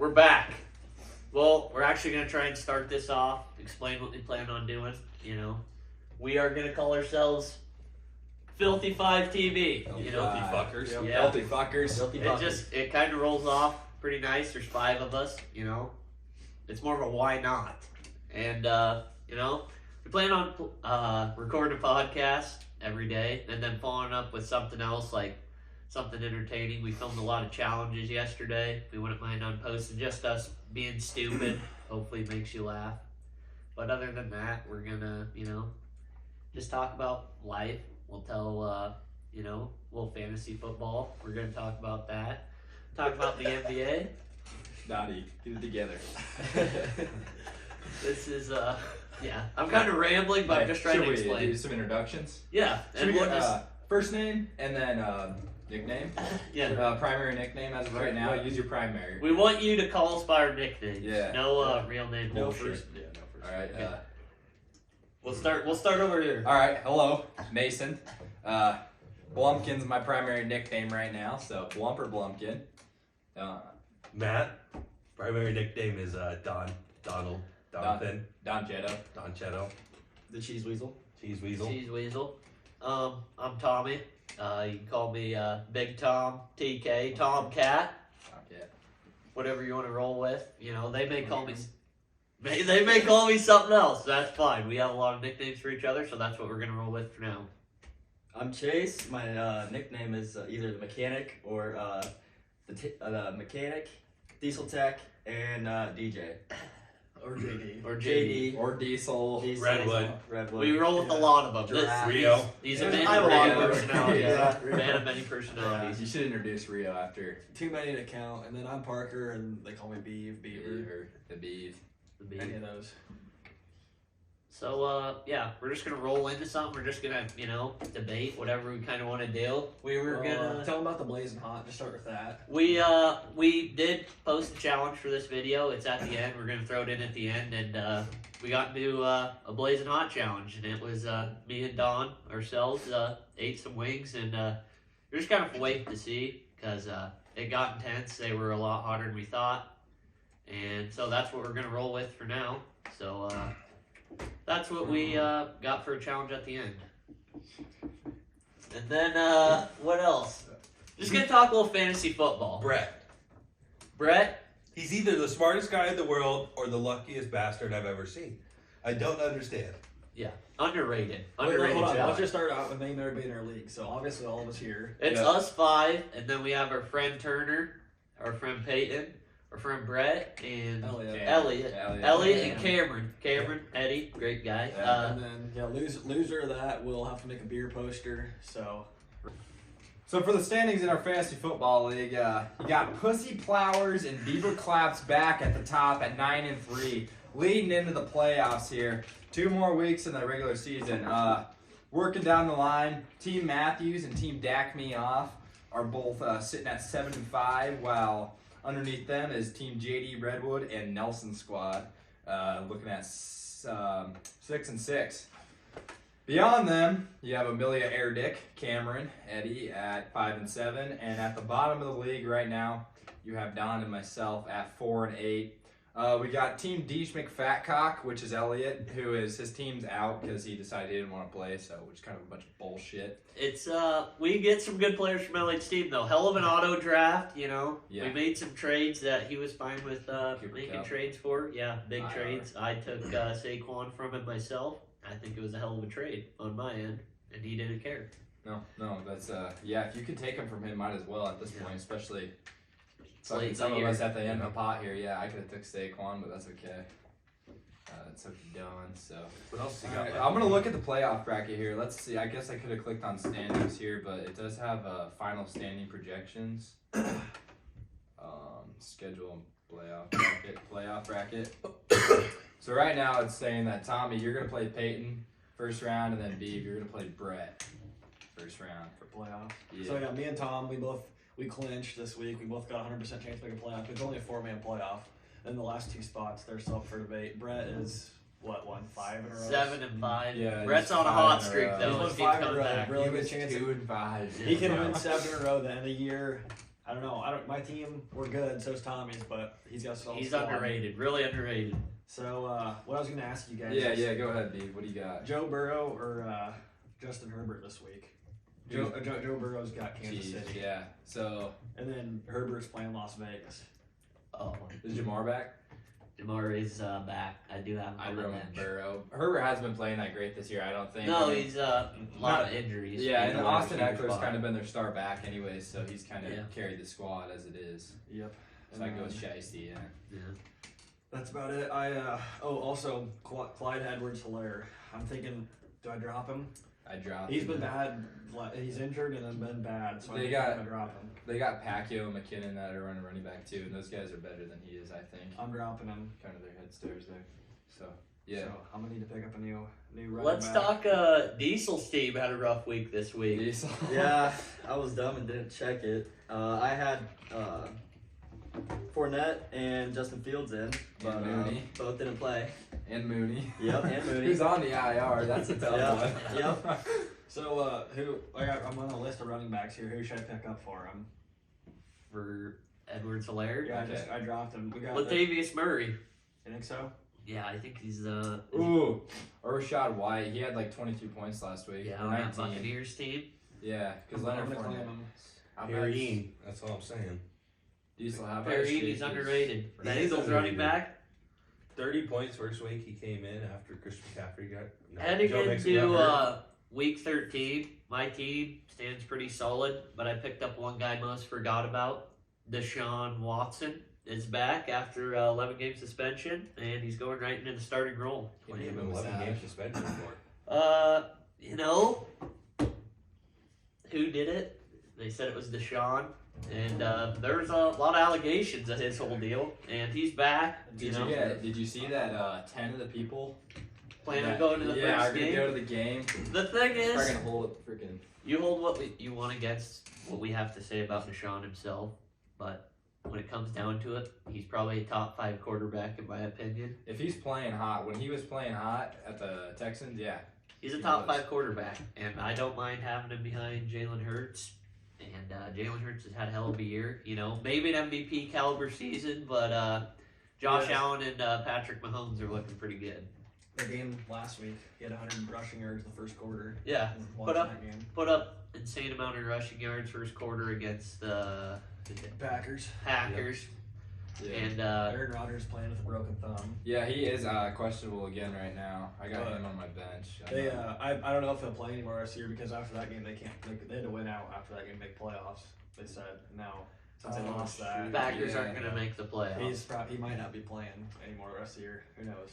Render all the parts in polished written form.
we're back. Well, we're actually going to try and start this off, explain what we plan on doing. You know, we are going to call ourselves Filthy 5 TV. You know, Filthy fuckers. Yeah. Filthy fuckers. Filthy it buckets. it kind of rolls off pretty nice. There's 5 of us, you know. It's more of a why not. And, you know, we plan on recording a podcast every day and then following up with something else, like something entertaining. We filmed a lot of challenges yesterday. We wouldn't mind on posting just us being stupid. Hopefully it makes you laugh. But other than that, we're gonna, you know, just talk about life. We'll tell, you know, a little fantasy football. We're gonna talk about that. Talk about the NBA. Dottie, get it together. This is, yeah. I'm kind of rambling, but I'm just trying to Should we explain. do some introductions? Yeah, Should and we we'll get, just, first name and then nickname? yeah. Primary nickname as of right now. Use your primary. We want you to call us by our nicknames. Yeah. No real name No bullshit. first. Yeah, no first. All right. Okay. We'll start over here. All right. Hello, Mason. Blumpkin's my primary nickname right now, so Blump or Blumpkin. Matt, primary nickname is Donald, Donathan, Don Jetto. Don Chetto, The Cheese Weasel. Cheese Weasel. Cheese Weasel. I'm Tommy. You can call me Big Tom, TK, Tomcat, Yeah. whatever you want to roll with. You know, they may call me. They may call me something else. That's fine. We have a lot of nicknames for each other, so that's what we're gonna roll with for now. I'm Chase. My nickname is either the mechanic or the mechanic, Diesel Tech, and DJ. Or JD. Or JD. Or Diesel. Diesel, Redwood. Redwood. We roll with a lot of them. Giraffe. Rio. These are I men have a of lot many of personalities. Yeah. Man of many personalities. You should introduce Rio after Too many to count, and then I'm Parker, and they call me Beaver. the Beeve. Any of those. So, yeah, we're just gonna roll into something. We're just gonna, you know, debate whatever we kind of want to do. We were gonna. Tell them about the Blazing Hot. Just start with that. We did post a challenge for this video. It's at the end. We're gonna throw it in at the end, and we got into a blazing hot challenge, and it was me and Don ourselves ate some wings, and we're just kind of waiting to see because it got intense. They were a lot hotter than we thought, and so that's what we're gonna roll with for now. So that's what we got for a challenge at the end. And then what else? Just gonna talk a little fantasy football. Brett. He's either the smartest guy in the world or the luckiest bastard I've ever seen. I don't understand. Underrated. Wait, Underrated hold on. job. Let's just start out with name everybody in our league. So obviously all of us here. It's Yeah. us 5, and then we have our friend Turner, our friend Peyton, our friend Brett, and Elliot. Elliot. Elliot. Elliot and Cameron. Eddie, great guy. Yeah. And then loser of that will have to make a beer poster. So So for the standings in our fantasy football league, you got Pussy Plowers and Beaver Claps back at the top at 9-3, leading into the playoffs here. 2 more weeks in the regular season. Working down the line, Team Matthews and Team Dack Me Off are both sitting at 7-5, while underneath them is Team JD Redwood and Nelson Squad, looking at 6-6. Beyond them, you have Amelia Airdick, Cameron, Eddie at 5-7, and at the bottom of the league right now, you have Don and myself at 4-8. We got Team Deesh McFatcock, which is Elliot, his team's out because he decided he didn't want to play, so which is kind of a bunch of bullshit. It's we get some good players from Elliot's team though. Hell of an auto draft, you know. Yeah. We made some trades that he was fine with Cooper making Kupp. trades for. Yeah, big IR. trades. I took Saquon from him myself. I think it was a hell of a trade on my end, and he didn't care. No, that's yeah. If you could take him from him, might as well at this Yeah. point, especially It's late in some the of year. us at the end of the pot here. Yeah, I could have took Saquon, but that's okay. It's up to Don. So What else you all got? right, I'm gonna look at the playoff bracket here. Let's see. I guess I could have clicked on standings here, but it does have final standing projections. Schedule playoff bracket. So right now it's saying that Tommy, you're gonna play Peyton first round, and then Beeve, you're gonna play Brett first round. for playoffs. Yeah. So I got me and Tom. We clinched this week. We both got 100% chance to make a playoff. It's only a 4-man playoff. And the last 2 spots, they're still up for debate. Brett is what, won 5 in a row? 7-5. Yeah, Brett's he's on a 5 hot in a streak row. though. He's won He's 5 in a coming row. back. Really He good was chance. 2-5. He can Yeah. win 7 in a row. The end of the year, I don't know. My team, we're good. So's Tommy's, but he's got a solid He's squad. underrated, really underrated. So what I was gonna ask you guys. Yeah, is yeah. Go ahead, B. What do you got? Joe Burrow or Justin Herbert this week? Joe Burrow's got Kansas Jeez, City, yeah. So and then Herbert's playing Las Vegas. Oh, is Jamar back? Jamar is back. I do have him I on the wrote bench. Herbert hasn't been playing that great this year. I don't think. No, I mean, he's a lot of injuries. yeah, He's and a wide Austin receiver Eckler's spot. kind of been their star back anyways, so he's kind of Yeah. carried the squad as it is. Yep. So I go with Shiesty, yeah. Yeah. That's about it. Also Clyde Edwards-Helaire. I'm thinking, do I drop him? I dropped He's him. been bad. He's injured and then been bad, so They I'm got- gonna drop him. They got Pacquiao and McKinnon that are running back too, and those guys are better than he is, I think. I'm dropping him. Kind of their head stairs there. So yeah. So I'm gonna need to pick up a new running Let's back. talk. Diesel's team had a rough week this week. Diesel. Yeah, I was dumb and didn't check it. I had Fournette and Justin Fields in, but Mooney. both didn't play. And Mooney. Yep, and Mooney. Who's on the IR? That's a tough Yeah, one. yep. So I'm on a list of running backs here. Who should I pick up for him? For Edwards-Helaire. Yeah, Okay. I dropped him. We got. Latavius Murray. You think so? Yeah, I think he's Ooh, or Rashad White. He had like 22 points last week. yeah or on that 19. Buccaneers team. Yeah, because I'm Leonard gonna claim Fournette. him. How Perrine. That's all I'm saying. Diesel, how about Perrine, Shake he's is- underrated. He is Bengals running underrated. back. 30 points first week. He came in after Chris McCaffrey got. No, Heading Joe Mixon got into hurt. week 13, my team stands pretty solid, but I picked up one guy most forgot about. Deshaun Watson is back after 11-game suspension, and he's going right into the starting role. He gave him 11 game suspension for. You know, who did it? They said it was Deshaun, and there's a lot of allegations of his whole deal, and he's back. Did you see that 10 of the people planning on going to the yeah, first are gonna game? go to the game. The thing They're is, gonna hold it freaking. you hold what you want against what we have to say about Deshaun himself, but when it comes down to it, he's probably a top 5 quarterback in my opinion. If he's playing hot, when he was playing hot at the Texans, yeah. He's a He top was. 5 quarterback, and I don't mind having him behind Jalen Hurts. And Jalen Hurts has had a hell of a year. You know, maybe an MVP caliber season, but Josh Yes. Allen and Patrick Mahomes are looking pretty good. The game last week, he had 100 rushing yards in the first quarter. Yeah, Watching up- that game. put up insane amount of rushing yards first quarter against the Packers. Packers, Yeah. and Aaron Rodgers playing with a broken thumb. Yeah, he is questionable again right now. I got But him on my bench. They, I don't know if he'll play anymore this year because after that game they can't. They had to win out after that game to make playoffs. They said now since they Oh, lost that, shoot. Packers Yeah, aren't going to yeah. make the playoffs. he might not be playing anymore the rest of the year. Who knows?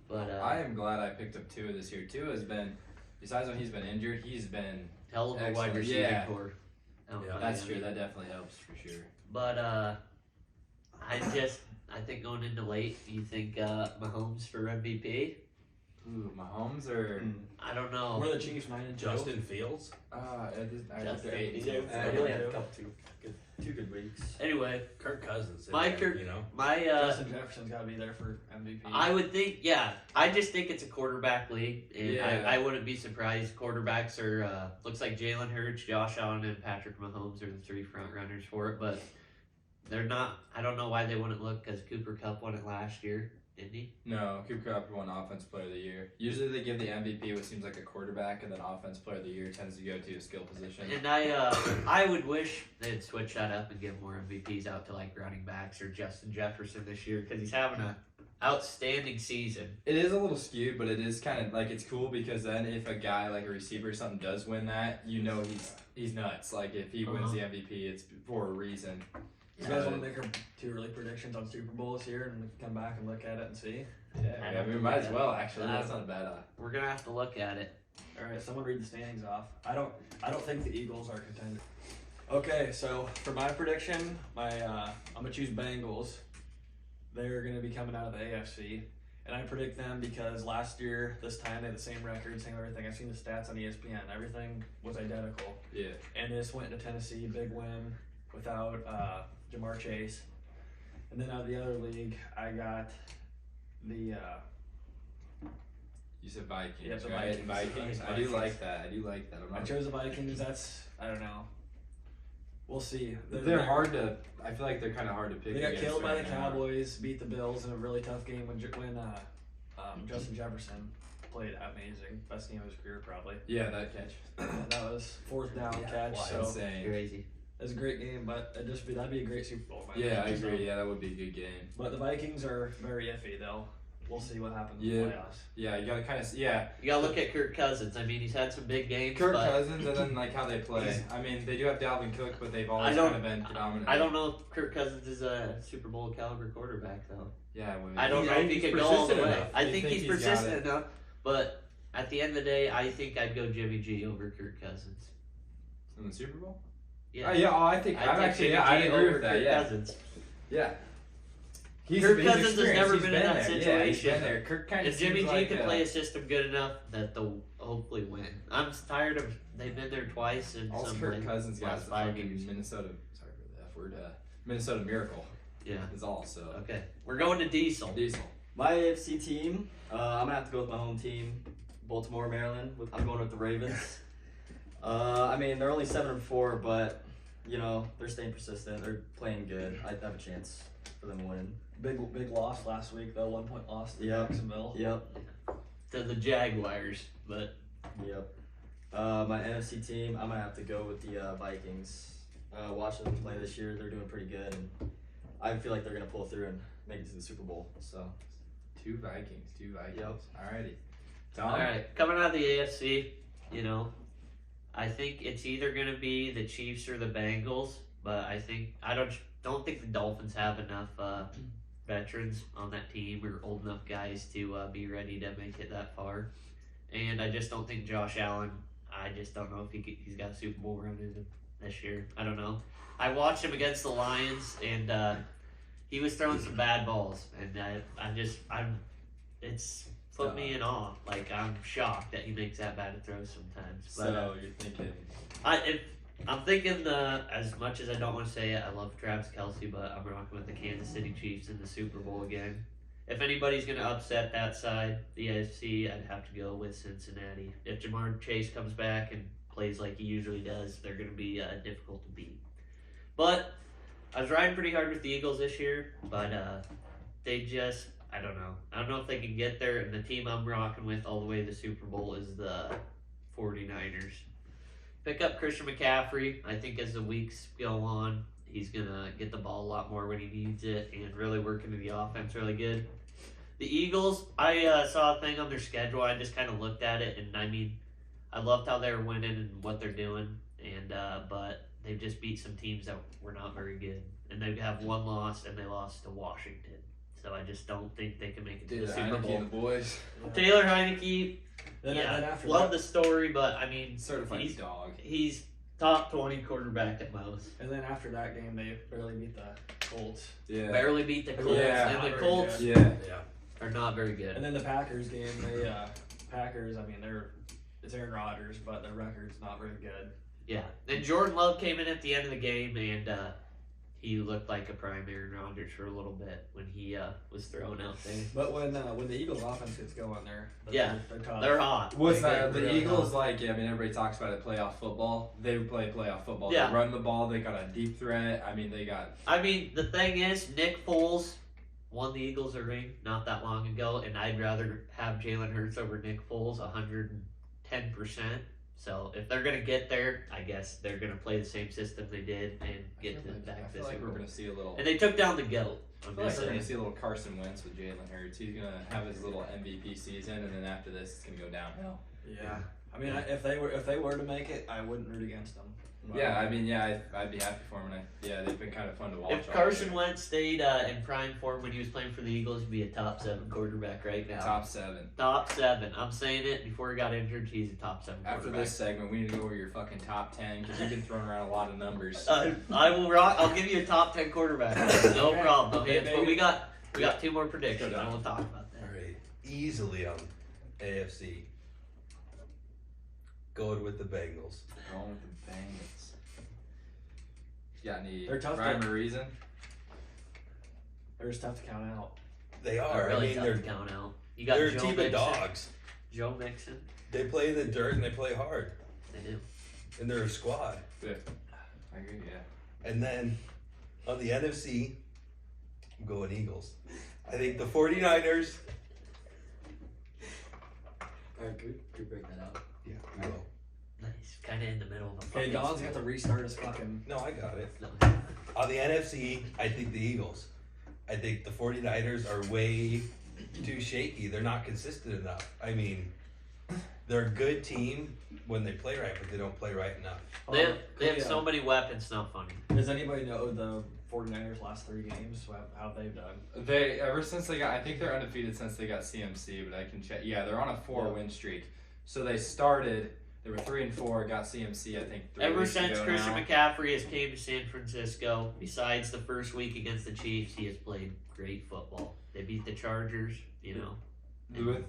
But I am glad I picked up Tua this year. Tua has been, besides when he's been injured, he's been. hell of a wide Excellent. receiving Yeah. core. out in Yeah. That's Miami. true. That definitely helps for sure. But I think going into late, you think Mahomes for MVP? Ooh, Mahomes or I don't know. We're the Chiefs 9-2. Justin Fields. Justin they're 8 and Fields. 2. I only had a couple two good weeks. Anyway, Kirk Cousins. in My there, Kirk- you know. my Justin Jefferson's got to be there for MVP. I would think, yeah. I just think it's a quarterback league, and Yeah. I wouldn't be surprised. Quarterbacks are looks like Jalen Hurts, Josh Allen, and Patrick Mahomes are the 3 front runners for it, but they're not. I don't know why they wouldn't look because Cooper Kupp won it last year, didn't he? No, Cooper Kupp won Offense Player of the Year. Usually they give the MVP what seems like a quarterback, and then Offense Player of the Year tends to go to a skill position. And I would wish they'd switch that up and give more MVPs out to like running backs or Justin Jefferson this year because he's having a outstanding season. It is a little skewed, but it is kind of like it's cool because then if a guy like a receiver or something does win that, you know he's nuts. Like if he wins the MVP, it's for a reason. You guys want to make our 2 early predictions on Super Bowl this year and come back and look at it and see? Yeah, we might as well actually. That's not a bad. We're gonna have to look at it. All right, someone read the standings off. I don't think the Eagles are contenders. Okay, so for my prediction, I'm gonna choose Bengals. They're gonna be coming out of the AFC, and I predict them because last year this time they had the same record, same everything. I've seen the stats on ESPN. Everything was identical, Yeah. and they just went into Tennessee, big win without Jamar Chase. And then out of the other league, I got the You said Vikings. Yeah, the right? Vikings. I do like that. I'm I not. chose the Vikings. I don't know. we'll see. They're hard to. I feel like they're kind of hard to pick. They got against killed by the right now. Cowboys, beat the Bills in a really tough game when Justin Jefferson played amazing. Best game of his career, probably. Yeah, that catch. That was fourth down catch. Wow, So insane. Crazy. it was a great game, but that'd be a great Super Bowl. Yeah, I agree. Yeah, that would be a good game. But the Vikings are very iffy, though. We'll see what happens in Yeah. the playoffs. Yeah, you gotta kind of. Yeah, You gotta look at Kirk Cousins. I mean, he's had some big games. Kirk but Cousins, and then like how they play. I mean, they do have Dalvin Cook, but they've always don't- kind of been predominant. I don't know if Kirk Cousins is a Super Bowl caliber quarterback, though. Yeah, well, I don't he's- know if he he's could go all the persistent way. enough. I You think he's got persistent it. enough, but at the end of the day, I think I'd go Jimmy G over Kirk Cousins. in the Super Bowl. Yeah, Yeah. Oh, I think I'd I'm take actually. Jimmy Yeah, I G agree over with that. Kirk Yeah. Cousins. Yeah. Kirk Cousins has experienced. never He's been in that there. Yeah, he's situation. been there. Kirk kind of If Jimmy G like, can play a system good enough, that they'll hopefully win. I'm tired of they've been there twice in all some Kirk like, Cousins got last is the 5 fucking years. Minnesota. Sorry for the F word. Minnesota Miracle Yeah. is all. So Okay, we're going to Diesel. Diesel. My AFC team, I'm gonna have to go with my home team, Baltimore, Maryland. I'm going with the Ravens. I mean, they're only 7-4, but you know they're staying persistent. They're playing good. I have a chance for them winning. Big loss last week, though. 1 point loss to Yep. Jacksonville. Yep, To the Jaguars, but yep. My NFC team, I'm gonna have to go with the Vikings. Watching them play this year, they're doing pretty good, and I feel like they're gonna pull through and make it to the Super Bowl. So Two Vikings. Yep. Alrighty. Tom. all right, coming out of the AFC, you know, I think it's either going to be the Chiefs or the Bengals, but I don't think the Dolphins have enough veterans on that team or old enough guys to be ready to make it that far, and I just don't think Josh Allen. I just don't know if he's got a Super Bowl run in him this year. I don't know. I watched him against the Lions, and he was throwing some bad balls, and it's put me in awe. Like, I'm shocked that he makes that bad of throws sometimes. But So you're thinking. I'm thinking as much as I don't want to say it, I love Travis Kelce, but I'm rocking with the Kansas City Chiefs in the Super Bowl again. If anybody's going to upset that side, the AFC, I'd have to go with Cincinnati. If Jamar Chase comes back and plays like he usually does, they're going to be difficult to beat. But I was riding pretty hard with the Eagles this year, but they just, I don't know. I don't know if they can get there, and the team I'm rocking with all the way to the Super Bowl is the 49ers. Pick up Christian McCaffrey. I think as the weeks go on, he's going to get the ball a lot more when he needs it and really work into the offense really good. The Eagles, I saw a thing on their schedule. I just kind of looked at it, and I mean, I loved how they were winning and what they're doing, and but they've just beat some teams that were not very good. And they have one loss, and they lost to Washington. So I just don't think they can make it to the Super Bowl. and the boys. Taylor Heineke, Then after love that, the story, but I mean, Certified he's, dog. he's top 20 quarterback at most. and then after that game, they barely beat the Colts. Yeah. Barely beat the Colts, Yeah. and Not the very Colts good. Yeah. are not very good. And then the Packers game, Packers. I mean, it's Aaron Rodgers, but their record's not very good. Yeah, and Jordan Love came in at the end of the game, and he looked like a prime Aaron Rodgers for a little bit when he was thrown out there. But when the Eagles offense gets going, they're tough. They're hot. Was Like, that they're the really Eagles hot. like? Yeah, I mean, everybody talks about it. Playoff football. They play playoff football. Yeah. They run the ball. They got a deep threat. I mean, they got. I mean, the thing is, Nick Foles won the Eagles a ring not that long ago, and I'd rather have Jalen Hurts over Nick Foles 110%. So if they're gonna get there, I guess they're gonna play the same system they did and get to I back to feel the like Super we're Bowl. gonna see a little. And they took down the GOAT. I I'm feel like just we're gonna saying. see a little Carson Wentz with Jalen Hurts. He's gonna have his little MVP season, and then after this, it's gonna go downhill. Yeah. I mean, if they were to make it, I wouldn't root against them. Yeah, I mean, I'd be happy for him, and they've been kind of fun to watch. If Carson Wentz stayed in prime form when he was playing for the Eagles, he'd be a top 7 quarterback right now. Top 7. Top 7. I'm saying it. Before he got injured, he's a top 7 After quarterback. this segment, we need to go over your fucking top 10 because you've been throwing around a lot of numbers. I will rock. I'll give you a top 10 quarterback. No Okay. problem. No Okay, hands. But baby. we got 2 more predictions. Go I down. will talk about that. All right, easily on AFC. Going with the Bengals. Going with the Bengals. You got any They're tough rhyme to- or reason? They're just tough to count out. They They're are. really I mean, tough they're to count out. You got they're a Joe team Mixon. of dogs. Joe Mixon. They play in the dirt and they play hard, They do. and they're a squad. I agree, yeah. And then on the NFC, I'm going Eagles. I think the 49ers. Alright, could we break that out? Yeah, we will. Nice. Kind of in the middle of a Okay, fucking Don's got to restart his fucking. No, I got it. No. On the NFC, I think the Eagles. I think the 49ers are way too shaky. They're not consistent enough. I mean, they're a good team when they play right, but they don't play right enough. They have so many weapons, it's not funny. Does anybody know the 49ers last 3 games? How they've done? They ever since they got, I think they're undefeated since they got CMC, but I can check. Yeah, they're on a 4-win streak. So they started. They were 3-4. Got CMC, I think. 3 Ever weeks since ago Christian now. McCaffrey has came to San Francisco, besides the first week against the Chiefs, he has played great football. They beat the Chargers, you know.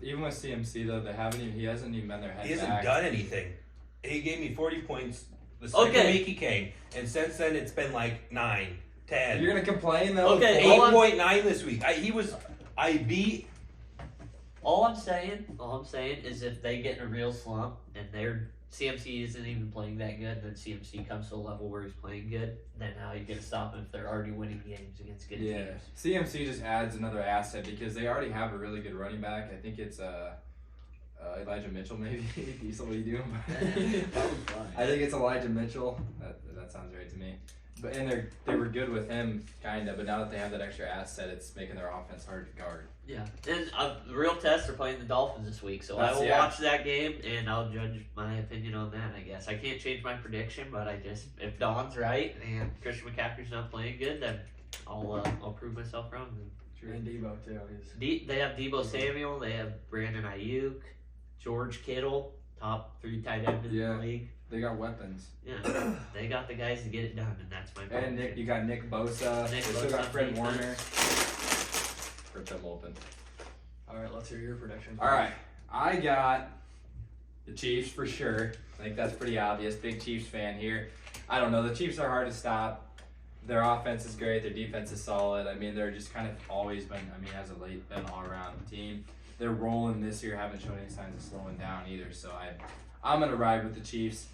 Even with CMC though, they haven't even. He hasn't even been their head He hasn't back. done anything. He gave me 40 points the second week he came, and since then it's been like 9, 10. You're gonna complain though? Okay, all I'm- 8.9 this week. I beat. All I'm saying is if they get in a real slump and their CMC isn't even playing that good, and then CMC comes to a level where he's playing good, then how are you gonna stop him if they're already winning games against good Yeah, teams? CMC just adds another asset because they already have a really good running back. I think it's Elijah Mitchell, maybe. He's what are you doing? I think it's Elijah Mitchell. That sounds right to me. But they were good with him, kinda. But now that they have that extra asset, it's making their offense hard to guard. Yeah, and the real test are playing the Dolphins this week, so I will Yeah. watch that game and I'll judge my opinion on that. I guess I can't change my prediction, but if Don's right and Christian McCaffrey's not playing good, then I'll prove myself wrong. And Debo too. He's They have Debo Samuel, they have Brandon Ayuk, George Kittle, top 3 tight end in Yeah. the league. They got weapons. Yeah, they got the guys to get it done, and that's my And prediction. you got Nick Bosa. Nick They still Bosa got Fred defense. Warner. Rip them open. all right. Let's hear your prediction. All right, I got the Chiefs for sure. I think that's pretty obvious. Big Chiefs fan here. I don't know. The Chiefs are hard to stop. Their offense is great. Their defense is solid. I mean, they're just kind of always been. I mean, as of late, been all around team. They're rolling this year. Haven't shown any signs of slowing down either. So I'm gonna ride with the Chiefs.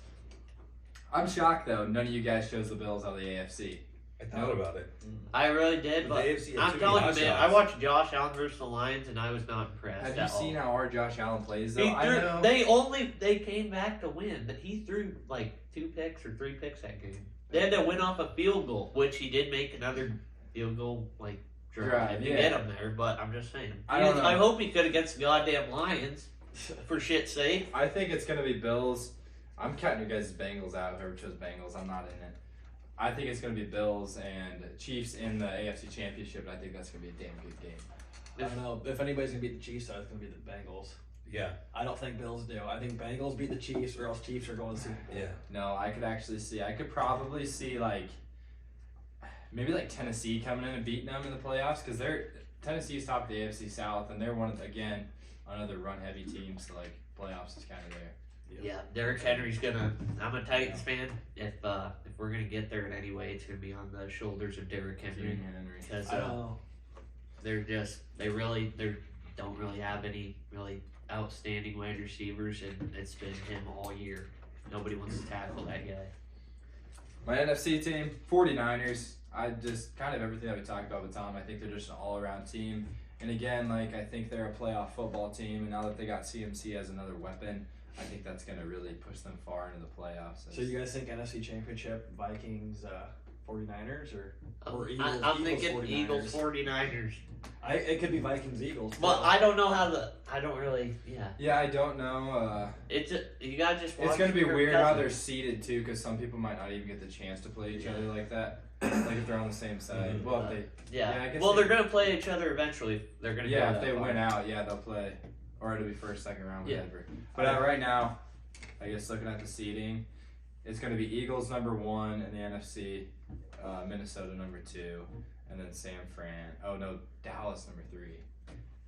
I'm shocked though. None of you guys chose the Bills out of the AFC. I thought about it. I really did, The but AFC had I'm too telling you, many man, hot I shots. watched Josh Allen versus the Lions, and I was not impressed. Have you at seen all. how hard Josh Allen plays though? He I threw, know. they came back to win, but he threw like 2 picks or 3 picks that game. They had to win off a field goal, which he did make another field goal like drive to yeah. get him there. But I'm just saying, I don't know. I hope he could against the goddamn Lions, for shit's sake. I think it's gonna be Bills. I'm counting your guys' Bengals out. Whoever chose Bengals, I'm not in it. I think it's gonna be Bills and Chiefs in the AFC Championship, and I think that's gonna be a damn good game. I don't know if anybody's gonna beat the Chiefs. It's gonna be the Bengals. Yeah. I don't think Bills do. I think Bengals beat the Chiefs, or else Chiefs are going to Super Bowl. Yeah. No, I could probably see like maybe like Tennessee coming in and beating them in the playoffs because Tennessee's top of the AFC South, and they're another run heavy team, so like playoffs is kind of there. Yeah, Derrick Henry's gonna. I'm a Titans fan. If we're gonna get there in any way, it's gonna be on the shoulders of Derrick Henry because I don't know. they don't really have any really outstanding wide receivers, and it's been him all year. Nobody wants to tackle that guy. My NFC team, 49ers. I just kind of everything that we talked about with Tom. I think they're just an all-around team. And again, like I think they're a playoff football team. And now that they got CMC as another weapon, I think that's going to really push them far into the playoffs. So you guys think NFC Championship, Vikings, 49ers, or Eagles? I'm Eagles, thinking 49ers. Eagles 49ers. It could be Vikings Eagles. But too. I don't know how I don't really. Yeah. Yeah, I don't know. You gotta just. Watch It's going to be Kirk weird how Cousins. they're seeded too, because some people might not even get the chance to play each other like that. Like if they're on the same side. Well, if they Yeah. Yeah, I guess well, they- they're gonna play each other eventually. They're gonna. Yeah, go if that they far. win out, yeah, they'll play. Or it'll be first, second round, Yeah. whatever. But right now, I guess looking at the seeding, it's going to be Eagles number 1 in the NFC, Minnesota number 2, and then Dallas number 3.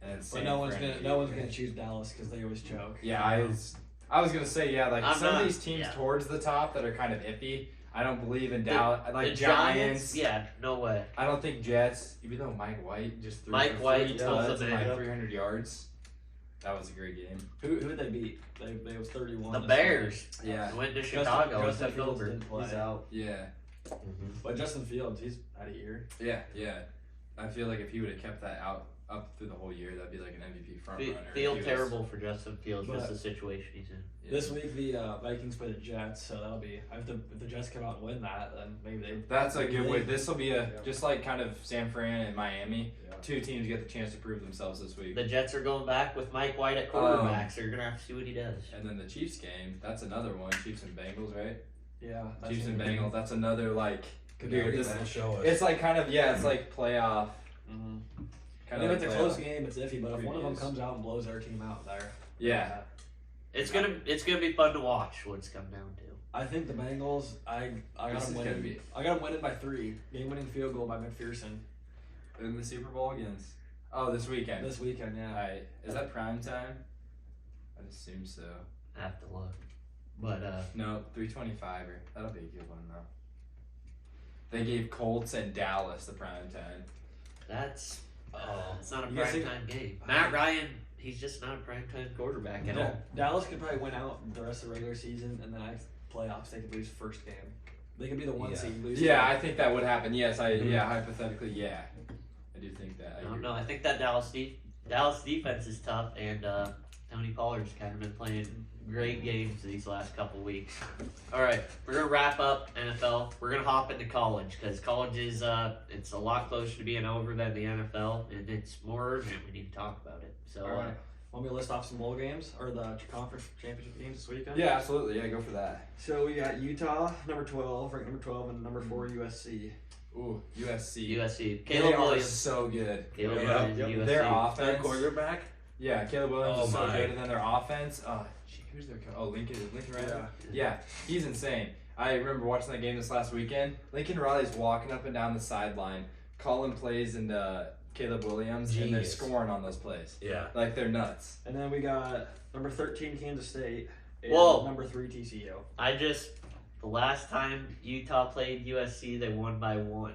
And then But San no one's Fran gonna choose Dallas because they always choke. Yeah, I was gonna say like I'm some not- of these teams yeah. towards the top that are kind of iffy. I don't believe in The- Dallas. Like The Giants. Yeah, no way. I don't think Jets. Even though Mike White just threw Mike for White 3 pulls tuds them and in. like 300 yards. That was a great game. Who did they beat? They was 31. The Bears. Yeah. Went to Justin- Chicago and Justin took Fields over. didn't play. He's out. Yeah. But Justin Fields, he's had a year. Yeah. I feel like if he would have kept that up through the whole year, that'd be like an MVP front runner. Feel He was- terrible for Justin Fields, just But- the situation he's in. Yeah. This week the Vikings play the Jets, so that'll be if the Jets come out and win that, then maybe they. That's a good they- way. This will be Yeah. just like kind of San Fran and Miami. Yeah. Two teams get the chance to prove themselves this week. The Jets are going back with Mike White at quarterback, so you're gonna have to see what he does. And then the Chiefs game, that's another one. Chiefs and Bengals, right? Yeah. that's Chiefs and gonna be- Bengals, that's another like. Could Dude, be this- will show us. It's like kind of it's like playoff. Mhm. Kind And of if it's a close game, it's iffy. But if one of them previews. comes out and blows their team out, there. Yeah. It's gonna be fun to watch what it's come down to. I think the Bengals. I got This them is gonna winning. be- I got them winning by 3. Game-winning field goal by McPherson In the Super Bowl against. Oh, this weekend. this weekend. Yeah. Alright. Is that prime time? I'd assume so. I have to look, but No, 325 or that'll be a good one though. They gave Colts and Dallas the prime time. that's it's not a You guys think- primetime game. Matt Ryan, he's just not a primetime quarterback at all. Dallas could probably win out the rest of the regular season, and then playoffs they could lose first game. They could be the 1 Yeah. seed. Lose Yeah, the- I think that would happen. Yes, hypothetically, yeah. I do think that. I don't know. I think that Dallas defense is tough, and Tony Pollard's kind of been playing great games these last couple weeks. All right, we're gonna wrap up NFL. We're gonna hop into college because college is it's a lot closer to being over than the NFL, and it's more urgent. We need to talk about it. So All right. Want me to list off some bowl games or the conference championship games this weekend? Yeah, absolutely. Yeah, go for that. So we got Utah, number 12, ranked number 12, and number 4 USC. Ooh, USC. USC, They Caleb are Williams, so good. Caleb Yeah. Williams, Yep. USC. Their Their offense. quarterback. Yeah, Caleb Williams Oh is so my. good, and then their offense. Who's their coach? Oh, Lincoln Riley. Yeah, he's insane. I remember watching that game this last weekend. Lincoln Riley's walking up and down the sideline, calling plays into Caleb Williams, and they're Genius. scoring on those plays. Yeah. Like they're nuts. And then we got number 13 Kansas State and Whoa. number 3 TCU. The last time Utah played USC, they won by 1.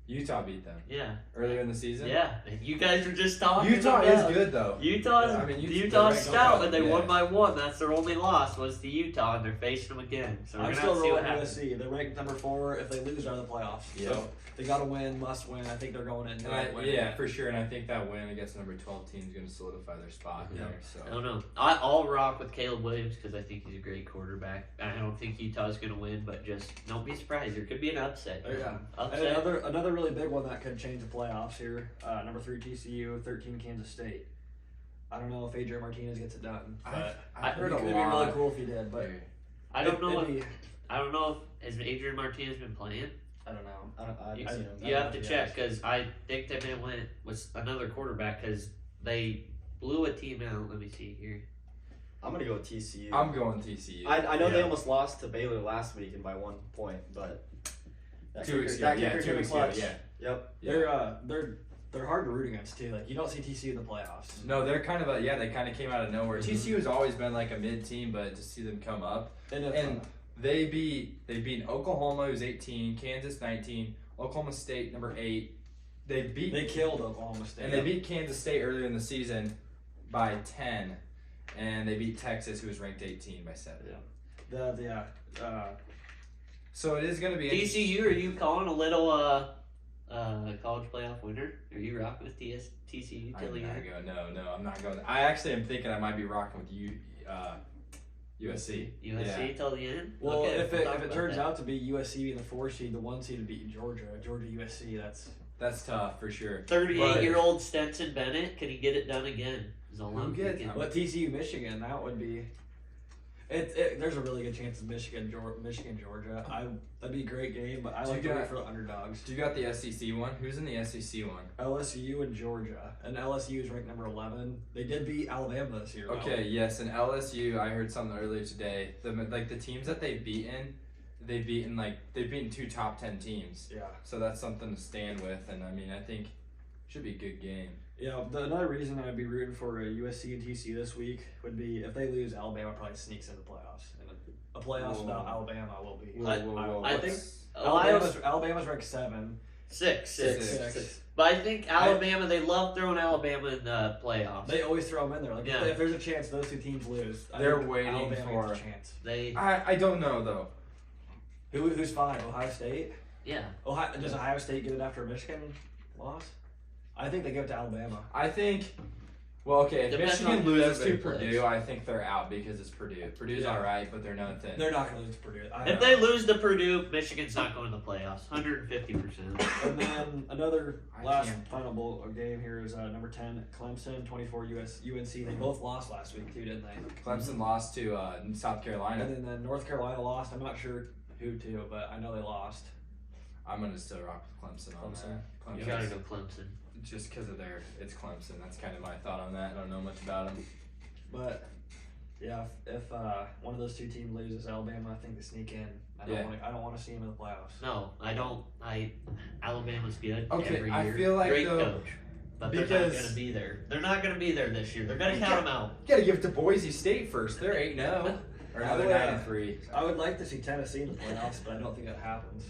Utah beat them Yeah, earlier in the season. yeah. And you guys were just talking. Utah about is good though. Utah's Yeah, I mean, Utah's they're stout, ranked and they yeah. won by 1. That's their only loss was to Utah, and they're facing them again. So we're I'm gonna still have to see what rolling happens. USC. They're ranked number 4. If they lose, they're out of the playoffs. Yeah. So they got to win, must win. I think they're going in. Yeah, for sure. And I think that win against the number 12 team is going to solidify their spot Yeah. there. So I don't know. I'll rock with Caleb Williams because I think he's a great quarterback. I don't think Utah's going to win, but just don't be surprised. There could be an upset. Oh, yeah. And Upset. another really big one that could change the playoffs here. Number 3 TCU, 13 Kansas State. I don't know if Adrian Martinez gets it done, but I've heard it'd a be lot. really cool if he did. But I don't know. it'd be- I don't know if has Adrian Martinez been playing. I don't know. I've You, seen him. you have to check because I think they may win with another quarterback because they blew a team out. Let me see here. I'm gonna go with TCU. I'm going TCU. I know they Yeah. almost lost to Baylor last week and by 1 point, but that 2 weeks kicker- ago. that Yeah, kicker 2 came in weeks ago. clutch. Yeah. Yep. They're hard to root against too. Like you don't see TCU in the playoffs. No, they're kind of they kind of came out of nowhere. TCU has always been like a mid team, but to see them come up, and they beat Oklahoma, who's 18, Kansas 19, Oklahoma State number 8. they killed Oklahoma State. and they beat Kansas State earlier in the season by 10, and they beat Texas, who was ranked 18 by 7. So it is going to be TCU, are you calling a little college playoff winner? Are you rocking with TCU till the end? No, I'm not going. I actually am thinking I might be rocking with USC. USC till the end. Well, Okay, if we'll it talk about turns that. out to be USC being the 4 seed, the 1 seed would beat Georgia USC. That's tough for sure. 38-year-old Stetson Bennett, can he get it done again? Is all Who I'm gets- thinking. But TCU Michigan, that would be. There's a really good chance of Michigan Georgia. That'd be a great game, but I like to root for the underdogs. Do you got the SEC one? Who's in the SEC one? LSU and Georgia, and LSU is ranked number 11. They did beat Alabama this year. though. Okay, yes, and LSU. I heard something earlier today. The teams that they've beaten 2 top 10 teams. Yeah. So that's something to stand with, and I mean I think it should be a good game. Yeah. Another reason I'd be rooting for USC and TCU this week would be if they lose, Alabama probably sneaks into the playoffs, and a playoffs Whoa. without Alabama will be. I think Alabama's Alabama's ranked 7. Six. Six. But I think Alabama, they love throwing Alabama in the playoffs. They always throw them in there. Like Yeah. if there's a chance those 2 teams lose, I They're think waiting Alabama for- gets a chance. They I don't know though. Who's 5? Ohio State. Yeah. Does Ohio State get it after a Michigan loss? I think they give it to Alabama. I think. Well, okay, if Depends Michigan on who loses to everybody plays. Purdue, I think they're out because it's Purdue. Purdue's Yeah. all right, but they're nothing. They're not going to lose to Purdue. If they lose to Purdue, Michigan's not going to the playoffs. 150%. And then another I last can't. final bowl game here is number 10 Clemson, 24 UNC. They both lost last week too, didn't they? Clemson lost to South Carolina. And then North Carolina lost. I'm not sure who to, but I know they lost. I'm gonna still rock with Clemson on Clemson. that. You Clemson. gotta go Clemson. Just because of it's Clemson. That's kind of my thought on that. I don't know much about them. But yeah, if one of those two teams loses, Alabama, I think they sneak in. I don't want to see them in the playoffs. No, I don't. Alabama's good Okay, every I year. feel like, Great though, coach. But they're not because- going to be there. They're not going to be there this year. They're going to You count them out. You gotta give it to Boise State first. They're 8-0. Or no, they're 9-3. I would like to see Tennessee in the playoffs, but I don't think that happens.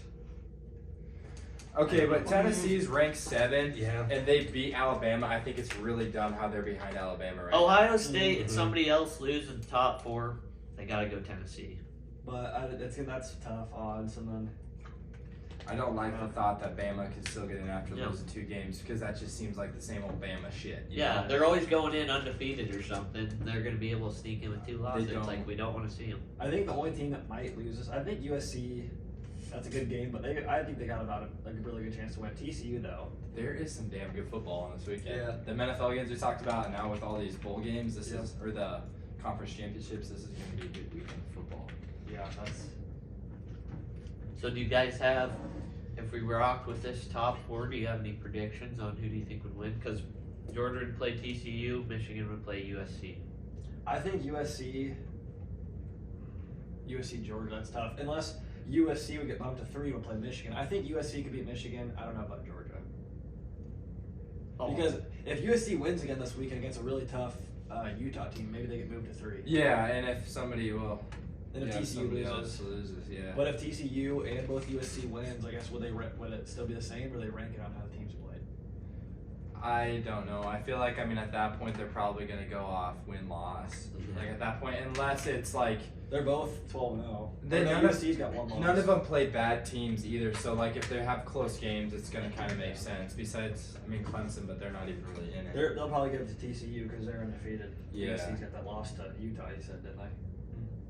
Okay, but Tennessee's ranked 7, Yeah. and they beat Alabama. I think it's really dumb how they're behind Alabama right now. Ohio State and Mhm. somebody else lose in the top 4. They got to go Tennessee. But that's tough odds, and then I don't like the thought that Bama can still get in after Yeah. losing 2 games because that just seems like the same old Bama shit. you Yeah, know? they're always going in undefeated or something. They're going to be able to sneak in with 2 losses. don't. It's like we don't want to see them. I think the only team that might lose is I think USC. That's a good game, but I think they got about a really good chance to win. TCU though, There is some damn good football on this weekend. Yeah. The NFL games we talked about, and now with all these bowl games, this Yeah. is or the conference championships. This is going to be a good weekend of football. yeah, that's So do you guys have, if we rocked with this top 4, do you have any predictions on who do you think would win? Because Georgia would play TCU, Michigan would play USC. I think USC Georgia. That's tough unless USC would get bumped to 3 and would play Michigan. I think USC could beat Michigan. I don't know about Georgia Oh, because if USC wins again this weekend against a really tough Utah team, maybe they get moved to 3. Yeah, and if somebody And if yeah, TCU somebody loses. else loses, yeah. But if TCU and both USC wins, I guess would it still be the same, or they rank it on how the teams played? I don't know. I feel like at that point they're probably gonna go off win-loss. Yeah. Like at that point, unless it's like They're both 12-0. They- No, none of- USC's got one loss. none of them play bad teams either. So like if they have close games, it's gonna kind of make sense. Besides, Clemson, but they're not even really in it. They'll probably give it to TCU because they're undefeated. Yeah. USC's got that loss to Utah. You said, didn't they?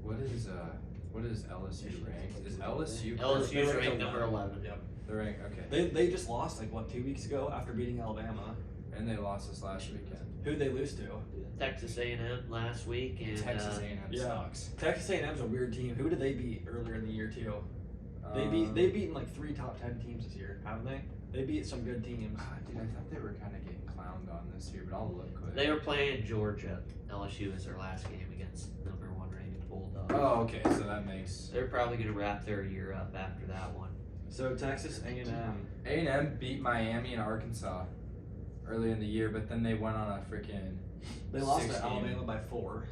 What is LSU ranked? Is LSU? LSU's They're ranked number 11. Yep. They're ranked okay. They just lost 2 weeks ago after beating Alabama. And they lost this last weekend. Who'd they lose to? Texas A&M last week, and Texas A&M yeah. sucks. Texas A&M's a weird team. Who did they beat earlier in the year too? They've beaten 3 top 10 teams this year, haven't they? They beat some good teams. Dude, I thought they were kind of getting clowned on this year, but I'll look quick. they were playing Georgia. LSU was their last game against number 1 rated Bulldogs. Oh, okay, so that makes They're probably going to wrap their year up after that one. So Texas A&M. A&M beat Miami and Arkansas early in the year, but then they went on a freaking They lost 6 to game. Alabama by 4.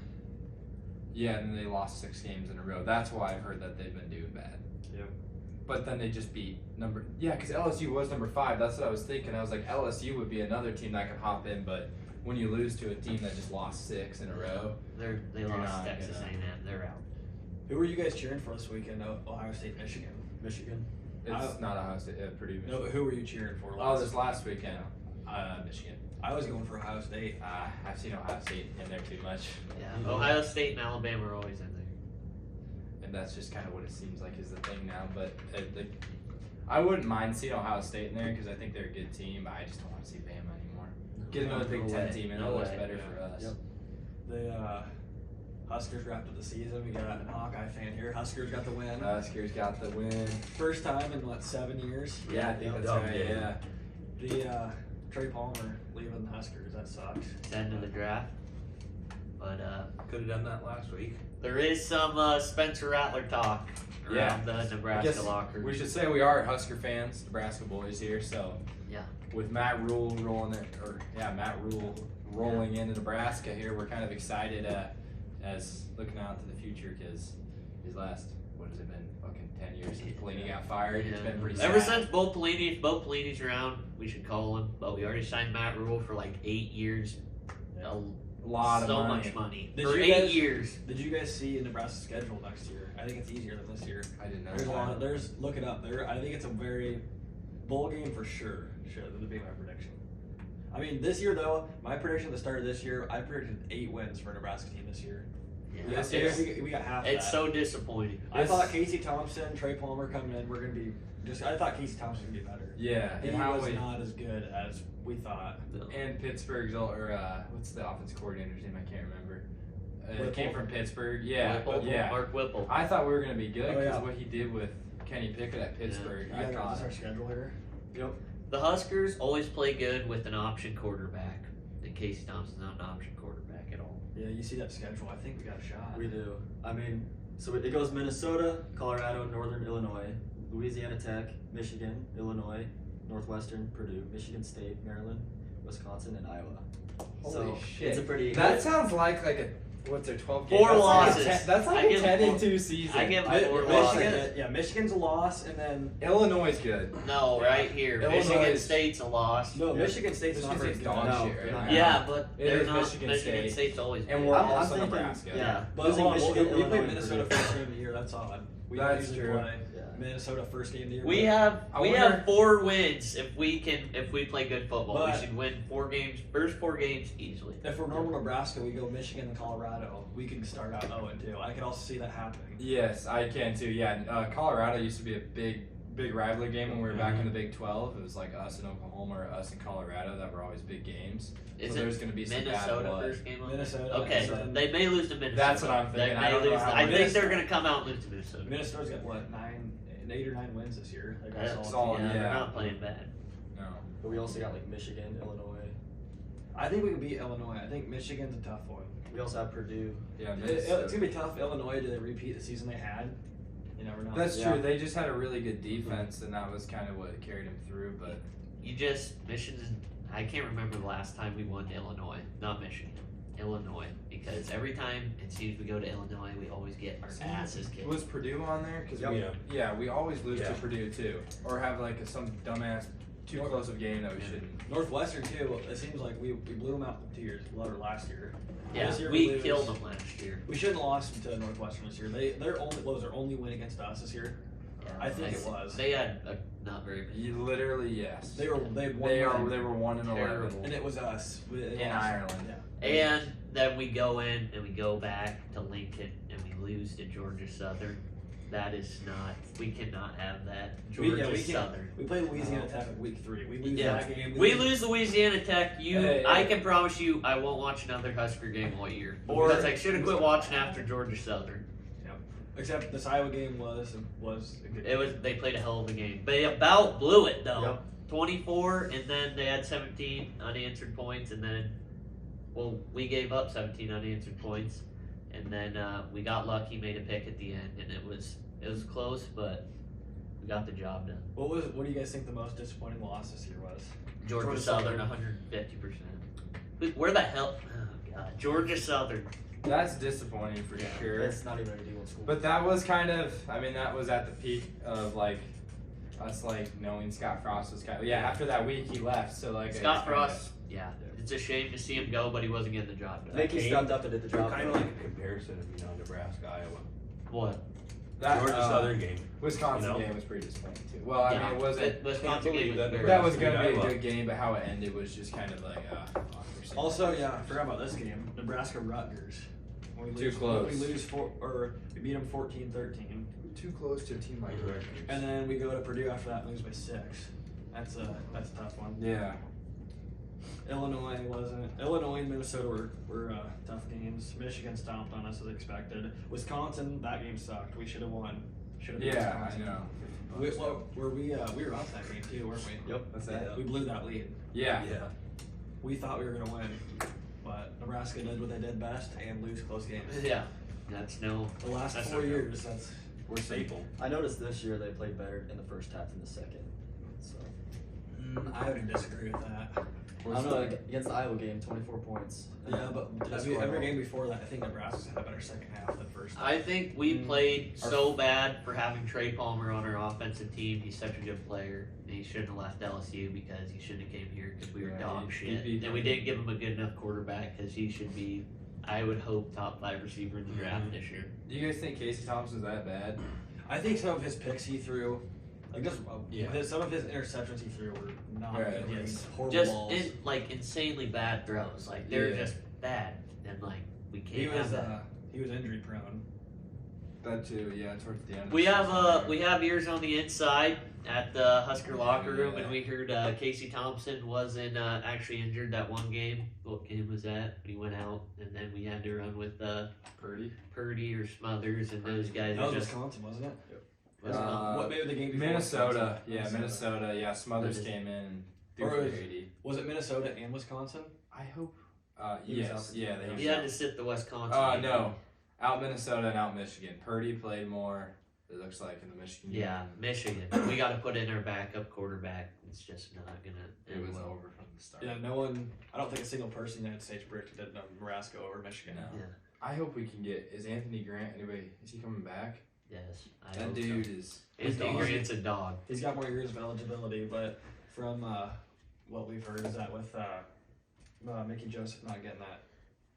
Yeah, and then they lost 6 games in a row. That's why I've heard that they've been doing bad. Yep. But then they just beat because LSU was number 5. That's what I was thinking. I was like, LSU would be another team that could hop in, but when you lose to a team that just lost 6 in a row, They You're lost not Texas gonna- A&M. They're out. Who were you guys cheering for this weekend? Ohio State, Michigan. Michigan. it's not Ohio State, Purdue. No, but who were you cheering for? Oh, this last weekend, Michigan. I was going for Ohio State. I've seen Ohio State in there too much, Yeah, Mhm. Ohio State and Alabama are always in there. and that's just kind of what it seems like is the thing now. But I wouldn't mind seeing Ohio State in there because I think they're a good team, but I just don't want to see Bama anymore. Get another Big No Ten way. team in, No it looks way. better Yeah. for us. Yep. The Huskers wrapped up the season. We got a Hawkeye fan here. Huskers got the win. Huskers got the win. First time in 7 years? Yeah, I think Yep. that's right. Yeah. The Trey Palmer leaving the Huskers. That sucks. It's the end of the draft. But Could have done that last week. there is some Spencer Rattler talk around Yeah. the I Nebraska guess locker. we should say we are Husker fans, Nebraska boys here. So Yeah. with Matt Rule rolling into Nebraska here, we're kind of excited as looking out to the future because his last what has it been fucking 10 years since Pelini got fired. It's been pretty Ever sad. since Bo Pelini's around, we should call him. But we already signed Matt Rule for 8 years, a lot so of money. much money Did for you 8 guys- years. Did you guys see Nebraska's schedule next year? I think it's easier than this year. I didn't know. There's a that. lot. There's look it up. I think it's a very bowl game for sure. Should be my prediction. I mean, this year though, my prediction at the start of this year, I predicted 8 wins for Nebraska team this year. Yeah. This Yeah, year? we got half. It's that. so disappointing. I thought Casey Thompson, Trey Palmer coming in, we're gonna be just. I thought Casey Thompson would be better. Yeah, He and how was we not as good as we thought. and Pittsburgh's what's the offense coordinator's name? I can't remember. It Whipple? came from Pittsburgh. Yeah, Whipple, yeah. Mark Whipple. I thought we were gonna be good Oh, because yeah. what he did with Kenny Pickett at Pittsburgh. You I got thought. our schedule here. Yep. The Huskers always play good with an option quarterback. And Casey Thompson's not an option quarterback at all. Yeah, you see that schedule. I think we got a shot. We do. I mean, so it goes Minnesota, Colorado, Northern Illinois, Louisiana Tech, Michigan, Illinois, Northwestern, Purdue, Michigan State, Maryland, Wisconsin, and Iowa. Holy so shit. It's a pretty. That sounds like a what's their 12 game? 4 That's losses. Like that's I like a give 10 four- and 2 season. I give Mi- 4 Michigan, losses. yeah, Michigan's a loss, and then Illinois is good. No, right here. Illinois Michigan is- State's a loss. no, Yeah. Michigan State's Michigan not very State's good. dog No, shit they're right not. now. Yeah, but It they're is not. Michigan State. State's always And been. we're I'm also thinking- Nebraska. Yeah. But Losing hold on, Michigan, we play Illinois, Minnesota Purdue. first game of the year. That's odd. We don't That's usually true. play Yeah. Minnesota first game of the year. We but- have I we wonder- have 4 wins if we play good football. But- we should win 4 games, first 4 games easily. If we're normal Nebraska, we go Michigan and Colorado. We can start out 0-2. I could also see that happening. Yes, I can too. Yeah, Colorado used to be a big rivalry game when we were back in the Big 12. It was like us and Oklahoma or us and Colorado that were always big games. Is so it there's going to be some bad Minnesota blood. first game? Minnesota. Okay, and then they may lose to Minnesota. That's what I'm They thinking. may I don't know lose. how I think Minnesota- they're going to come out and lose to Minnesota. Minnesota's got what 8 or 9 wins this year. They got a That's solid, yeah, they're yeah. not playing bad. No. But we also got like Michigan, Illinois. I think we can beat Illinois. I think Michigan's a tough one. We also have Purdue. Yeah, It's gonna be tough. Illinois, do they repeat the season they had? You never know. That's Yeah. true. They just had a really good defense, and that was kind of what carried them through. But I can't remember the last time we won to Illinois, not Michigan. Illinois, because every time it seems we go to Illinois, we always get our asses kicked. was Purdue on there? Because Yep. we always lose to Yeah. Purdue too, or have like some dumbass too close of game that we shouldn't. Northwestern too. It seems like we blew them out 2 years, or last year. Yeah, This year we lose. killed them last year. We shouldn't have lost to Northwestern this year. What was their only win against us this year? I think it was. They had a not very good. You literally yes. They had one They win, were 1-11 Terrible. and it was us in Ireland. Yeah. And then we go in and we go back to Lincoln and we lose to Georgia Southern. That is not. We cannot have that. Georgia we can't. Southern. We play Louisiana Tech in week 3. We lose Yeah. that game. We lose Louisiana Tech. Hey, I hey. can promise you, I won't watch another Husker game all year. Or- Because I should have quit watching after Georgia Southern. Except this Iowa game was a good. It was. They played a hell of a game. They about blew it though. Yep. 24, and then they had 17 unanswered points, and then, well, we gave up 17 unanswered points, and then we got lucky, made a pick at the end, and it was close, but we got the job done. What do you guys think the most disappointing loss this year was? Georgia Southern, 150%. Where the hell? Oh God, Georgia Southern. That's disappointing for sure. That's not even a D1 school. But that was kind of, I mean, that was at the peak of like us like knowing Scott Frost was kind of, after that week he left. So like Scott it's Frost. Yeah, it's a shame to see him go, but he wasn't getting the job done. Mickey stepped up and did the job. Kind of like a comparison of Nebraska, Iowa. What? That Georgia Southern game. Wisconsin You know? game was pretty disappointing too. Well, I Yeah, mean, it wasn't. Wisconsin game was that very- That was gonna be a Iowa. good game, but how it ended was just kind of like, fuck, we're seeing Also, this. I forgot about this game. Nebraska Rutgers. When Too close. We lose we beat them 14-13, Too close to a team like Rutgers. and then we go to Purdue after that and lose by 6. That's a tough one. Yeah. Illinois and Minnesota were tough games. Michigan stomped on us as expected. Wisconsin, that game sucked. We should have won. Should have beat Yeah, I Wisconsin. know. We were up that game too, weren't we? Yep. What's that? We blew that lead. Yeah. Yeah. We thought we were gonna win, but Nebraska did what they did best and lose close games. Yeah, that's no. The last That's 4 okay. years, We're staple. I noticed this year they played better in the first half than the second. So I would disagree with that. I don't know, like, against the Iowa game, 24 points. Yeah, but Didn't every score game well. before that, I think Nebraska's had a better second half than first half. I think we played so bad for having Trey Palmer on our offensive team. He's such a good player. And he shouldn't have left LSU because he shouldn't have came here because we were Right. dog shit. He'd be- And we didn't give him a good enough quarterback because he should be, I would hope, top 5 receiver in the draft this year. Do you guys think Casey Thompson's that bad? I think some of his picks he threw, like just Yeah. some of his interceptions he threw were not Right. good. Like, horrible Just balls. insanely bad throws. Like they're Yeah. just bad. And like we can't he have was that. he was injury prone. That too, yeah, towards the end. Of We the have season. we have ears on the inside at the Husker locker room, and we heard Casey Thompson wasn't actually injured that one game. What game was that? He went out, and then we had to run with Purdy. Purdy or Smothers, and those guys That are was just Wisconsin, wasn't it? Uh, What maybe the game before? Minnesota. Wisconsin? Yeah, Minnesota. Yeah, Smothers Minnesota. came in. Or Threw for was- 80. Was it Minnesota and Wisconsin? I hope. He was out Yes. for Yeah, two. they he had to sit the Wisconsin. game. no. Out Minnesota and out Michigan. Purdy played more. It looks like in the Michigan Yeah, game. Michigan. We got to put in our backup quarterback. It's just not gonna. It end was well. over from the start. Yeah, no one. I don't think a single person in the United States predicted Nebraska over Michigan. No. Yeah. I hope we can get. Is Anthony Grant anybody? Is he coming back? Yes, I That hope dude so. is. Anthony dog. Grant's a dog. He's got more years of eligibility, but from what we've heard is that with Mickey Joseph not getting that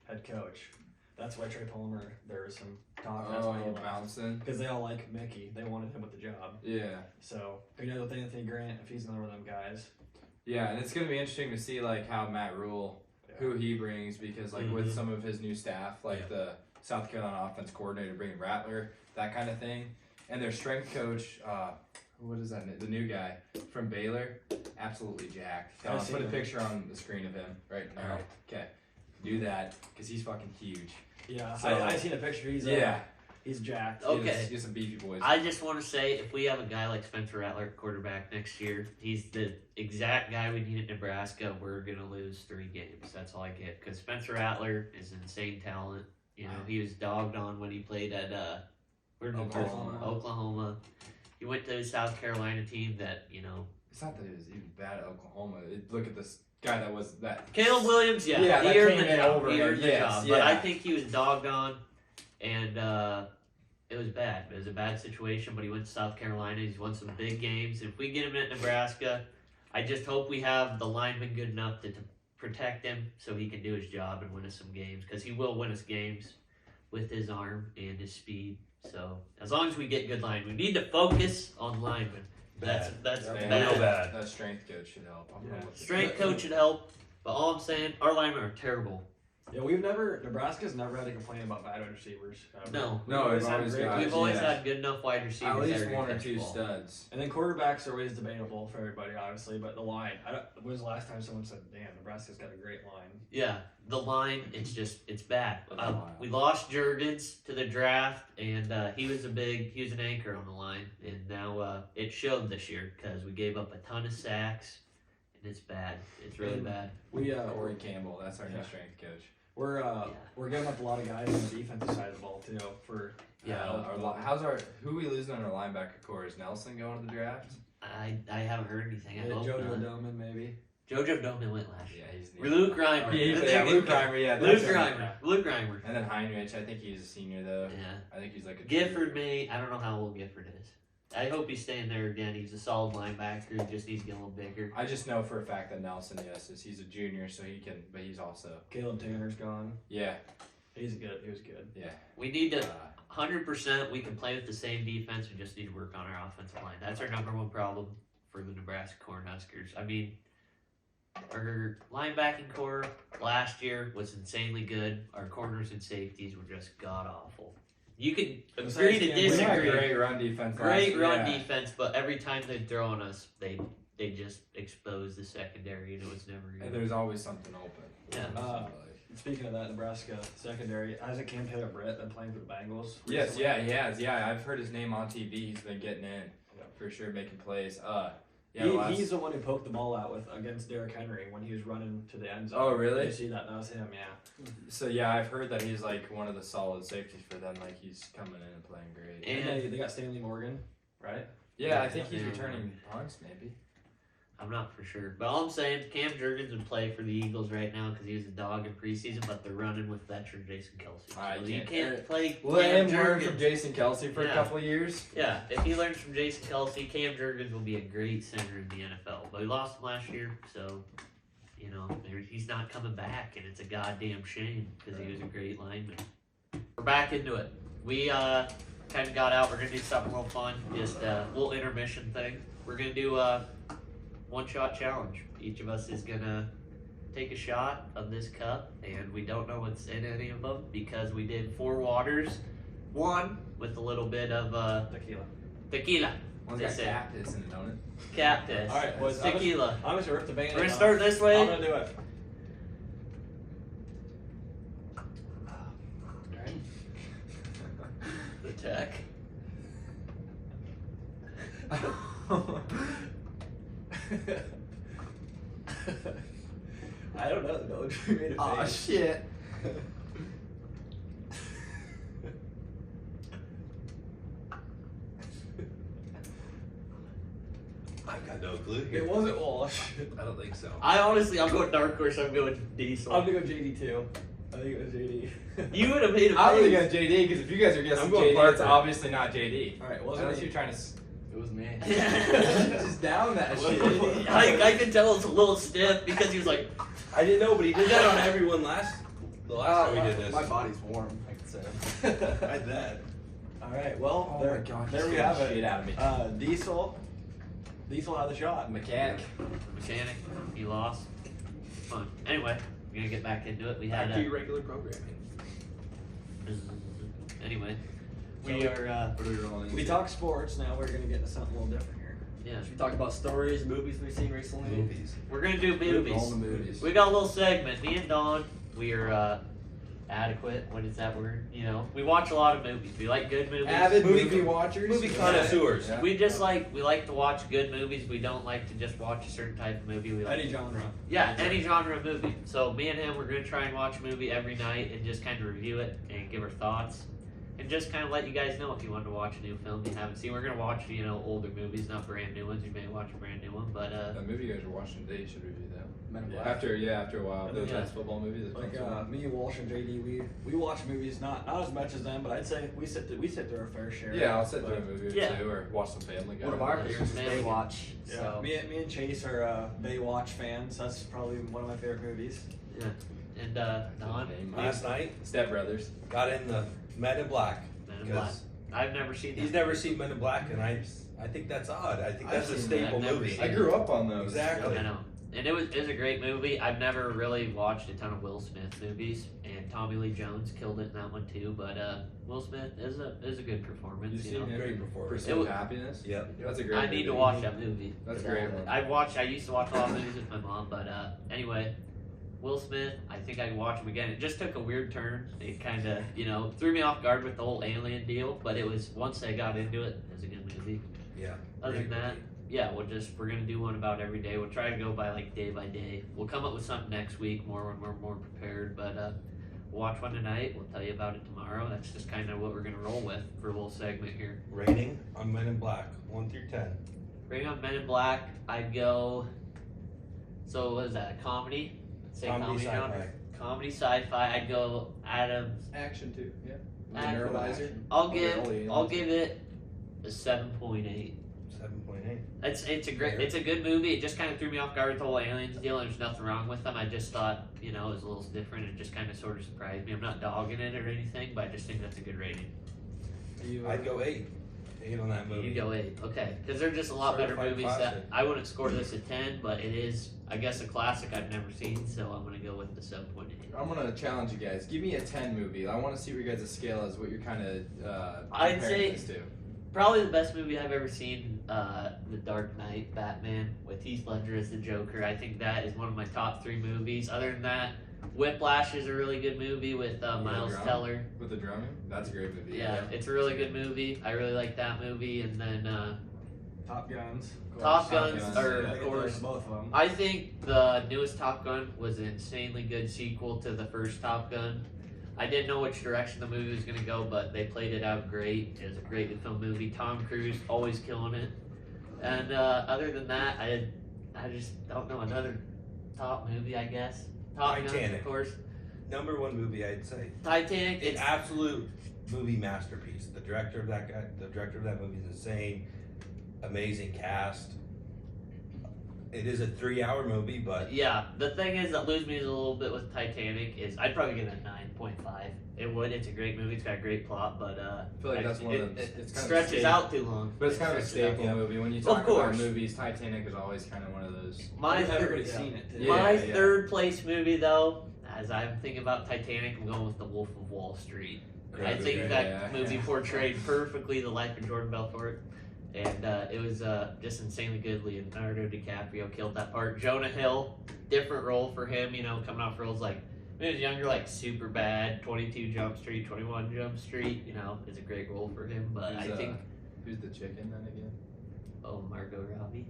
head coach, that's why Trey Palmer. There was some talk. That's why he left. bouncing. Because they all like Mickey. They wanted him with the job. Yeah. So who knows with Anthony Grant if he's another one of them guys. Yeah, and it's gonna be interesting to see like how Matt Rule, who he brings, because like with some of his new staff, like the South Carolina offense coordinator bringing Rattler, that kind of thing, and their strength coach, what is that? The new guy from Baylor, absolutely jacked. I've I'll seen put a him. picture on the screen of him right now. Alright. Okay, do that because he's fucking huge. Yeah, So- I seen a picture. He's he's jacked. Okay. He's a beefy boy. I just want to say, if we have a guy like Spencer Rattler at quarterback next year, he's the exact guy we need at Nebraska. We're gonna lose 3 games. That's all I get. Because Spencer Rattler is an insane talent. You know, he was dogged on when he played at where did he play? Oklahoma. Oklahoma. He went to the South Carolina team that It's not that it was even bad at Oklahoma. Look at this guy that was that. Caleb Williams. Yeah, Yeah, he that earned came the in job. over He him. earned the Yes, job. But yeah. I think he was dogged on, and it was bad. It was a bad situation. But he went to South Carolina. He's won some big games. If we get him at Nebraska, I just hope we have the lineman good enough to protect him so he can do his job and win us some games, because he will win us games with his arm and his speed. So as long as we get good line, we need to focus on linemen. That's Yeah, bad. Real bad. That strength coach should help. I'm gonna look at Strength coach should help, but all I'm saying, our linemen are terrible. Yeah, Nebraska's never had to complain about bad wide receivers. ever. No. No, We've we've always great got- ones. We've always yeah. had good enough wide receivers. At that least are gonna one or catch two the ball. studs. And then quarterbacks are always debatable for everybody, obviously, but the line. When was the last time someone said, damn, Nebraska's got a great line? Yeah, the line, it's bad. Wow. We lost Jurgens to the draft, and he was an anchor on the line, and now it showed this year because we gave up a ton of sacks, and it's bad. It's really bad. We, Corey Campbell, that's our new Yeah. strength coach. we're giving up a lot of guys on the defensive side of the ball, too, for... Who we losing on our linebacker core? Is Nelson going to the draft? I haven't heard anything. I hope Jojo not. Doman, maybe. Jojo Doman went last year. Yeah, he's Luke Reimer. Luke Reimer, yeah. Luke that's right. Reimer. Luke Reimer. And then Heinrich, I think he's a senior though. Yeah. I think he's like a Gifford may. I don't know how old Gifford is. I hope he's staying there again. He's a solid linebacker. He just needs to get a little bigger. I just know for a fact that Nelson, he's a junior, so he can, but he's also, Caleb Tanner's gone. yeah, He was good. yeah. We need to Uh, 100%. We can play with the same defense. We just need to work on our offensive line. That's our number one problem for the Nebraska Cornhuskers. I mean, our linebacking core last year was insanely good. Our corners and safeties were just god awful. You can agree to We had we had disagree. great run defense. Great last run year. defense, but every time they throw on us, they just expose the secondary, and it was never And good. there's always something open. Yeah. Speaking of that, Nebraska secondary, hasn't Cam Taylor Britt been playing for the Bengals? Yes, recently? yeah, he has. Yeah, I've heard his name on TV. He's been getting in for sure, making plays. Yeah, He's the one who poked the ball out against Derrick Henry when he was running to the end zone. Oh, really? Did you see that? That was him, yeah. So yeah, I've heard that he's like one of the solid safeties for them. Like he's coming in and playing great. And they got Stanley Morgan, right? Yeah, I think he's Yeah. returning punts maybe. I'm not for sure. But all I'm saying, Cam Jurgens would play for the Eagles right now because he was a dog in preseason, but they're running with veteran Jason Kelsey. So you can't play Let Cam him learn Jurgens. from Jason Kelsey for a Yeah. couple of years. Yeah, if he learns from Jason Kelsey, Cam Jurgens will be a great center in the NFL. But he lost him last year, so, he's not coming back, and it's a goddamn shame because he was a great lineman. We're back into it. We kind of got out. We're going to do something real fun, just a little intermission thing. We're going to do a one-shot challenge. Each of us is going to take a shot of this cup, and we don't know what's in any of them because we did 4 waters. One with a little bit of tequila. One's They got say. cactus in it, don't it? Cactus. All right, boys. Tequila. I'm just gonna rip the band. We're going to start this way. I'm gonna do it. The tech. I don't know. No, you made a Oh face. shit. I've got no clue here. It wasn't Walsh. I don't think so. I'm going dark horse. I'm going diesel. I'm gonna go JD too. I think it was JD. You would have made a I was face. gonna guess JD because if you guys are guessing I'm going JD, it's Parker. obviously not JD. All right, wasn't Unless it? you're trying to It was me. just down that shit. I can tell it's a little stiff because he was like, I didn't know, but he did that on everyone the last time we did this. My body's warm, I could say. I had that. All right, well, Oh there, my gosh, there we scared have the it. shit out of me. Diesel had the shot. Mechanic. mechanic, he lost. Fun. Anyway, we're going to get back into it. We had Back to your regular programming. Anyway, we are, What are we rolling We into? talk sports. Now we're gonna get into something a little different here. yeah, Should we talk about stories, movies we've seen recently? Movies. we're going to do All the movies. movies. We got a little segment. Me and Dawn, we are adequate. What is that word? We watch a lot of movies. We like good movies. Avid Movie- movie watchers. Movie Yeah. connoisseurs. Yeah. We like to watch good movies. We don't like to just watch a certain type of movie. We like Any genre. Yeah, any genre of movie. So me and him, we're gonna try and watch a movie every night and just kind of review it and give our thoughts, and just kind of let you guys know if you want to watch a new film you haven't seen. We're gonna watch older movies, not brand new ones. You may watch a brand new one, but That movie you guys are watching today, you should review that. Men in Black. After a while, the Yeah. intense football movie. That's Like fun. me, Walsh, and JD, we watch movies not as much as them, but I'd say we sit through our fair share. Yeah, I'll sit through a But, movie or Yeah. two, or watch some Family Guy. One of our Yeah. favorites is Man. Baywatch. Yeah, So me and Chase are Baywatch fans. That's probably one of my favorite movies. and Don, Last night, Step Brothers. got in the Men in Black. Men in Black. Because I've never seen. he's that. never seen Men in Black, and I think that's odd. I think that's I've a seen staple that. I've never movie. seen I grew up on those. Exactly. I know. And it was a great movie. I've never really watched a ton of Will Smith movies, and Tommy Lee Jones killed it in that one too. But Will Smith is a good performance. You've seen him Great in performance. Pursuit It of was- Happiness? Yep. That's a great I movie. need to watch that movie. That's a great one. I used to watch a lot of movies with my mom, but anyway, Will Smith, I think I can watch him again. It just took a weird turn. It kind of, threw me off guard with the whole alien deal, but it was, once I got into it, it was a good movie. Yeah. Other than Great that, movie. yeah, we're going to do one about every day. We'll try to go by day by day. We'll come up with something next week more when we're more prepared, but we'll watch one tonight. We'll tell you about it tomorrow. That's just kind of what we're going to roll with for a little segment here. Rating on Men in Black, 1 through 10. Rating on Men in Black, I'd go. So what is that? A comedy? Say Comedy, genre? sci-fi. Comedy sci-fi. I'd go Adams. Action too, yeah. Action. Neuralizer. I'll the early give ones. it a 7.8. 7.8. It's a good movie. It just kind of threw me off guard with the whole aliens deal. There's nothing wrong with them. I just thought it was a little different. It just kind of sort of surprised me. I'm not dogging it or anything, but I just think that's a good rating. I'd go 8. 8 on that movie. You go 8, okay? Because they're just a lot better Certified movies classic. that I wouldn't score this a 10, but it is, I guess, a classic I've never seen, so I'm gonna go with the 7.8. I'm gonna challenge you guys. Give me a 10 movie. I want to see what your guys' scale is. What you're kind of I'd say- this to. Probably the best movie I've ever seen, The Dark Knight, Batman, with Heath Ledger as the Joker. I think that is one of my top 3 movies. Other than that, Whiplash is a really good movie with Miles drama? Teller. With the drumming. That's a great movie. Yeah, it's a really good movie. I really like that movie. And then Top Guns. of Top course. Guns, Guns, or yeah. of course, both of them. I think the newest Top Gun was an insanely good sequel to the first Top Gun. I didn't know which direction the movie was going to go, but they played it out great. It was a great film movie. Tom Cruise always killing it. And other than that, I just don't know another top movie. I guess Top Gun, Titanic. of course. Number one movie, I'd say. Titanic. An It's absolute movie masterpiece. The director of that movie is insane. Amazing cast. It is a 3-hour movie, but yeah. The thing is that loses me a little bit with Titanic is I'd probably give it a 9.5. It would. It's a great movie. It's got a great plot, but I feel like that's one of the. it It's kind of a stretches staple. out too long. But it's kind of a Stretches out. staple movie. When you Of talk about course. movies, Titanic is always kind of one of those. My Everybody's third, seen it. Too. Yeah. my third place movie though, as I'm thinking about Titanic, I'm going with The Wolf of Wall Street. I think Yeah, that yeah, movie yeah. portrayed perfectly the life of Jordan Belfort, and it was just insanely good. Leonardo DiCaprio killed that part. Jonah Hill, different role for him. You know, coming off roles like when he was younger, like Super Bad, 22 Jump Street, 21 Jump Street. You know, is a great role for him. But I think Who's the chicken then again? Margot Robbie,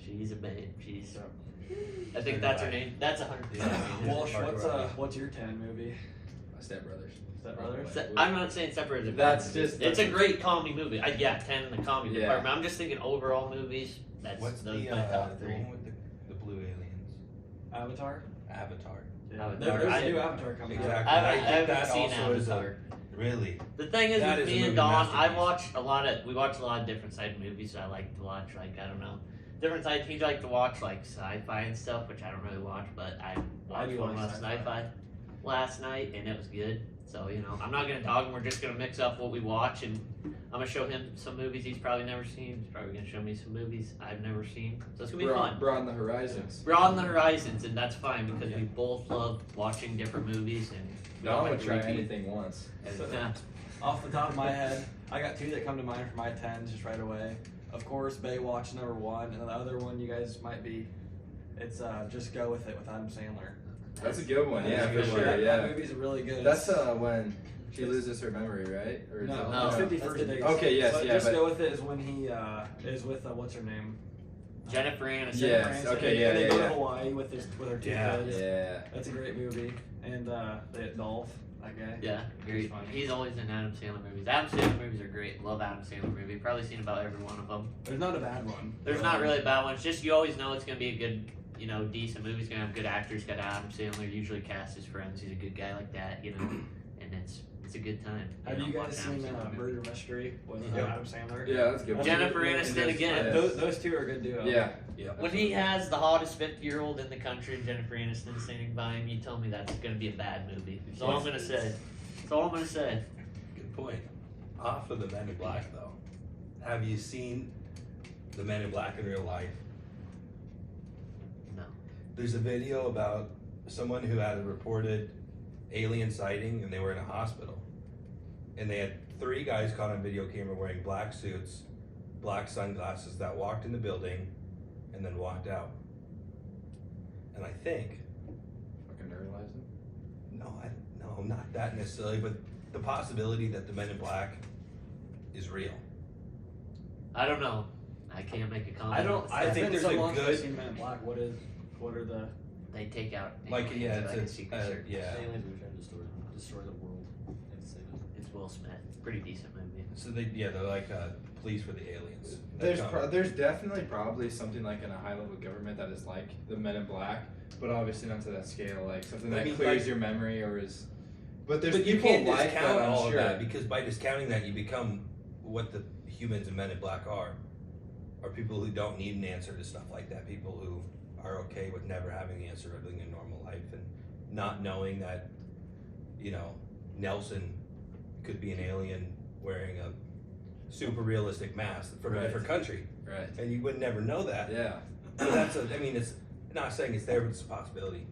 she's a babe. She's. I think that's her name. That's 100%. Walsh, Margot what's your 10 movie? Step Brothers. Step Brothers? I'm not saying separate. as a That's bad movie. just- It's a great comedy movie. 10 in the comedy Yeah. department. I'm just thinking overall movies. That's what's those the my top the three. one with the blue aliens? Avatar? Avatar. Yeah. Avatar. There's I- a new Avatar coming Exactly. out. I think haven't that seen also is a- Avatar. Really? The thing is That with is a me and movie Dawn, I masterpiece. watched a lot of. We watch a lot of different side movies. I like to watch I don't know, different side. He like to watch like sci-fi and stuff, which I don't really watch, but I watched do one like last sci-fi. last night, and it was good. So I'm not gonna dog him. We're just gonna mix up what we watch, and I'm gonna show him some movies he's probably never seen. He's probably gonna show me some movies I've never seen. So it's gonna be fun. Broaden the horizons. We're on the horizons, and that's fine because we both love watching different movies, and we No don't one like would to try repeat. anything once. And, Off the top of my head, I got 2 that come to mind for my 10s just right away. Of course, Baywatch number 1, and the other one you guys might be. It's Just Go With It with Adam Sandler. That's a good one. Yeah, That's a for good sure. That Yeah. movie's really good. That's when she loses her memory, right? Or is No, it- No. 51st Dates. Okay, yes, So yeah, Just but- Go With It is when he is with what's her name? Jennifer Aniston. Yes, Aniston. okay, yeah, And they yeah, go yeah. to Hawaii with her 2 Yeah. kids. Yeah. That's a great movie. And Dolph, that guy. Yeah, great. funny. He's always in Adam Sandler movies. Adam Sandler movies are great. Love Adam Sandler movie. Probably seen about every one of them. There's not a bad one. There's not really a bad one. It's just you always know it's gonna be a good, decent movie. It's gonna have good actors. Got Adam Sandler. Usually cast his friends. He's a good guy like that, and it's a good time. Have you guys watch Adam seen Sandler movies. Murder Mystery with Yeah. Adam Sandler? Yeah, that's a good. one. Jennifer Yeah, Aniston and again. there's- Those 2 are a good duo. Yeah. Yeah. When he has the hottest 50-year-old in the country, and Jennifer Aniston standing by him, you tell me that's gonna be a bad movie. That's all I'm gonna say. That's all I'm gonna say. Good point. Off of the Men in Black though, have you seen the Men in Black in real life? No. There's a video about someone who had a reported alien sighting and they were in a hospital. And they had 3 guys caught on video camera wearing black suits, black sunglasses that walked in the building and then walked out. And I think, Fucking neuralize them. no, not that necessarily, but the possibility that the Men in Black is real. I don't know. I can't make a comment. I don't. I It's think been there's so a long since good- I've seen Men in Black. What are the? They take out Like, aliens, yeah, like a it's secret a, service. yeah. Aliens were trying to destroy the world. It's It's Will Smith. It's a pretty decent movie. So they're like police for the aliens. that There's come. there's definitely probably something like in a high level government that is like the Men in Black, but obviously not to that scale. Like something I that mean, clears like- your memory or is. But there's But you people can't like discount that, I'm all sure. of that because by discounting that you become what the humans in Men in Black are people who don't need an answer to stuff like that. People who are okay with never having the answer of living a normal life and not knowing that, Nelson could be an alien wearing a super realistic mask from a Right. different country, Right. and you would never know that. Yeah. So it's not saying it's there, but it's a possibility.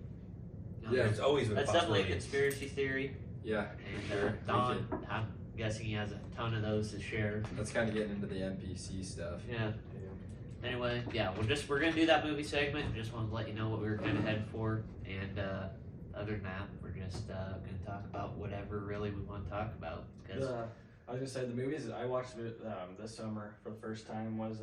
Yeah. It's always been a That's definitely a possibility. conspiracy theory. Yeah. And Sure. Don, I'm guessing he has a ton of those to share. That's kind of getting into the NPC stuff. Yeah. Anyway, yeah, we're gonna do that movie segment. Just wanted to let you know what we were kind of headed for, and other than that, we're just gonna talk about whatever really we want to talk about. Cause I was gonna say the movies that I watched this summer for the first time was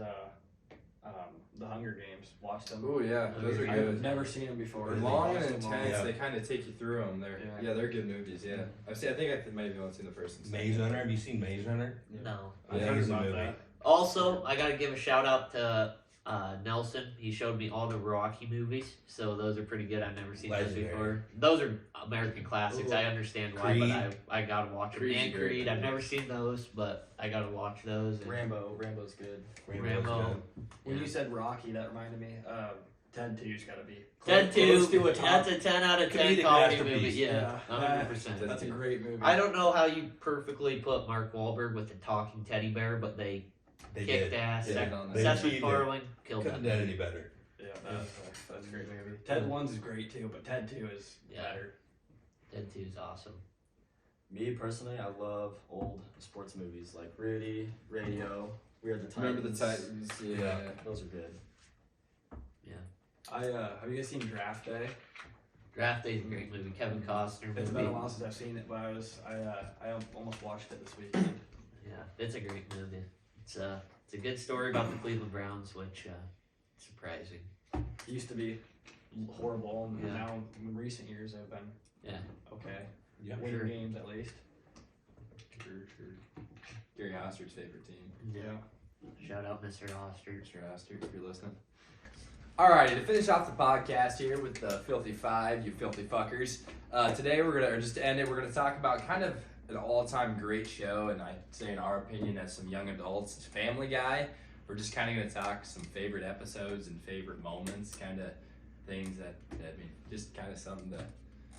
the Hunger Games. Watched them. Oh yeah, those are I've good. never seen them before. They're long and Watched them all. intense. Yeah. They kind of take you through them. They're good movies. Yeah, I think I maybe only seen the first. and Maze second. Runner. Have you seen Maze Runner? no. Yeah, Amazing about movie. that. Also, I gotta give a shout out to Nelson. He showed me all the Rocky movies, so those are pretty good. I've never seen Legendary. those before. Those are American classics. Ooh. I understand why, Creed. but I gotta watch them. Creed's And a great Creed, I've movie. never seen those, but I gotta watch those. And Rambo's good. Rambo. When Yeah. you said Rocky, that reminded me. Ted 2's got to be. Ted Close 2, to a top that's a 10 out of 10 comedic comedy masterpiece. movie. Yeah, Yeah. 100%. That's a great movie. I don't know how you perfectly put Mark Wahlberg with the talking teddy bear, but they They kicked did. ass. Yeah, Seth they Seth achieved it. MacFarlane killed Couldn't that. have done any better. Yeah, that's a great movie. Ted 1's is great too, but Ted 2 is Yeah. better. Ted 2 is awesome. Me personally, I love old sports movies like Rudy, Radio, We Are the Titans. Remember the Titans? Yeah. Those are good. Have you guys seen Draft Day? Draft Day is a great movie. Kevin Costner It's movie. been a while since I've seen it, but I almost watched it this weekend. Yeah, it's a great movie. It's a good story about the Cleveland Browns, which surprising. It used to be horrible, and Yeah. now in recent years have been okay. Yeah, Winning sure. games at least. Sure. Gary Oster's favorite team. Yeah. Shout out Mr. Oster. Mr. Oster, if you're listening. Alrighty, to finish off the podcast here with the Filthy Five, you filthy fuckers. Today we're gonna, or just to end it, we're gonna talk about kind of an all-time great show, and I'd say in our opinion as some young adults, it's Family Guy. We're just kind of gonna talk some favorite episodes and favorite moments, kind of things that I mean, just kind of something that.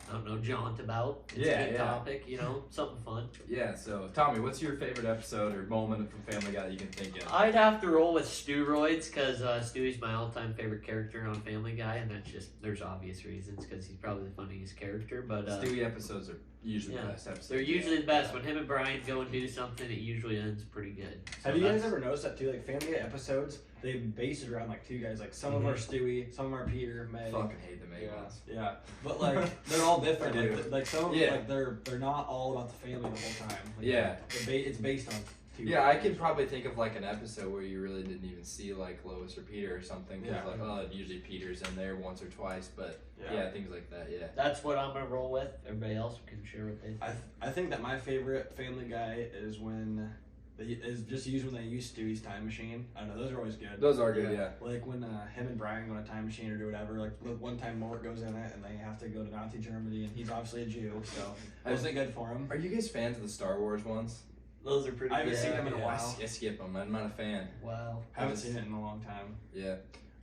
I don't know, jaunt about. It's Yeah, a good yeah. topic, something fun. Yeah. So Tommy, what's your favorite episode or moment from Family Guy that you can think of? I'd have to roll with Steroids because Stewie's my all-time favorite character on Family Guy, and that's just there's obvious reasons because he's probably the funniest character. But Stewie episodes are usually yeah, the best episodes. they're usually the best. When him and Brian go and do something, it usually ends pretty good. So Have you guys that's- ever noticed that too? Like Family Guy episodes, they base it around like two guys. Like some of them are Stewie, some of them are Peter, Meg. Fucking hate the main ones. Yeah, but like they're all different. I do. Like some of them, Yeah. like they're not all about the family the whole time. Like, Yeah. it's based on two. Yeah, I could probably think of like an episode where you really didn't even see like Lois or Peter or something. Cause Yeah. like, oh, usually Peter's in there once or twice, but yeah, things like that. Yeah. That's what I'm gonna roll with. Everybody else can share what they. I think that my favorite Family Guy is when is just used when they use Stewie's time machine. I don't know, those are always good. Those are good. Yeah. Like when him and Brian go on a time machine or do whatever. Like one time Mort goes in it and they have to go to Nazi Germany and he's obviously a Jew, so it wasn't good for him. Are you guys fans of the Star Wars ones? Those are pretty. I haven't good. seen them in a Yeah, while. I skip them. I'm not a fan. Wow. Haven't seen it in a long time. Yeah.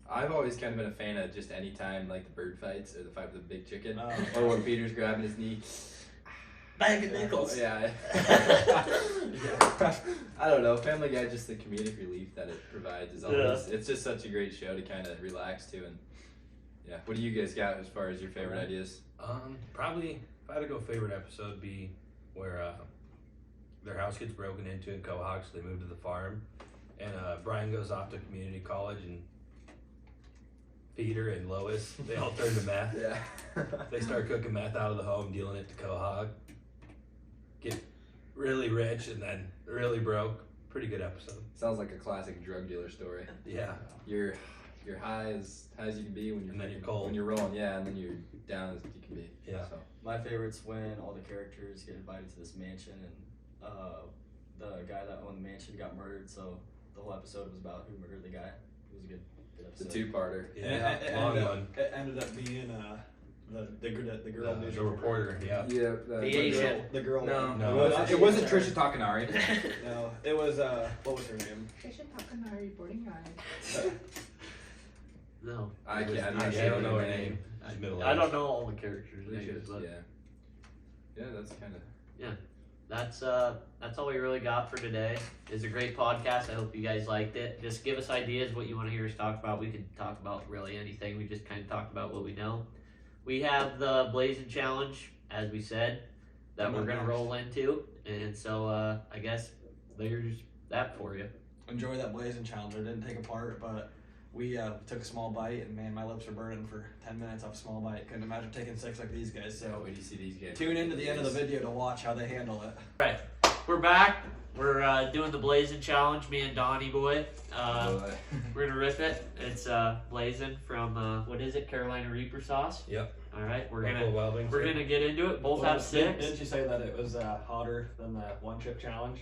I've always kind of been a fan of just any time like the bird fights or the fight with the big chicken, Oh. or when Peter's grabbing his knee. Bag of nickels. Yeah. I don't know. Family Guy, just the comedic relief that it provides is always. It's just such a great show to kind of relax to, and yeah. What do you guys got as far as your favorite ideas? Probably if I had to go favorite episode be where their house gets broken into in Quahog, so they move to the farm, and Brian goes off to community college, and Peter and Lois they all turn to meth. Yeah. They start cooking meth out of the home, dealing it to Quahog. Get really rich and then really broke. Pretty good episode. Sounds like a classic drug dealer story. Yeah. You're high as you can be when you're And then you're cold. when you're rolling, yeah, and then you're down as you can be. Yeah. So. My favorite's when all the characters get invited to this mansion and the guy that owned the mansion got murdered, so the whole episode was about who murdered the guy. It was a good It's a episode. two-parter. Yeah. It Long ended one. up, it ended up being the girl news The reporter. Yeah. Yeah. The Asian. The girl. No, No. it wasn't Trisha Takanari. No, it was what was her name? Trisha Takanari, boarding guide. No. I can't. I'm I not don't sure know her her name. She's middle-aged. I don't know all the characters' They names, should, but yeah. Yeah, that's kind of. that's all we really got for today. It's a great podcast. I hope you guys liked it. Just give us ideas what you want to hear us talk about. We can talk about really anything. We just kind of talk about what we know. We have the Blazing Challenge, as we said, that we're gonna roll into, and so I guess there's that for you. Enjoy that blazing challenge. I didn't take a part, but we took a small bite, and man, my lips are burning for 10 minutes off a small bite. Couldn't imagine taking 6 like these guys. So So wait till you see these guys. tune in to the end of the video to watch how they handle it. We're back. We're doing the Blazing Challenge. Me and Donnie Boy. We're gonna rip it. It's Blazing from what is it? Carolina Reaper sauce. Yep. All right, we're Buffalo gonna Wild Wings. get into it. Both have 6. Didn't you say that it was hotter than the one chip challenge?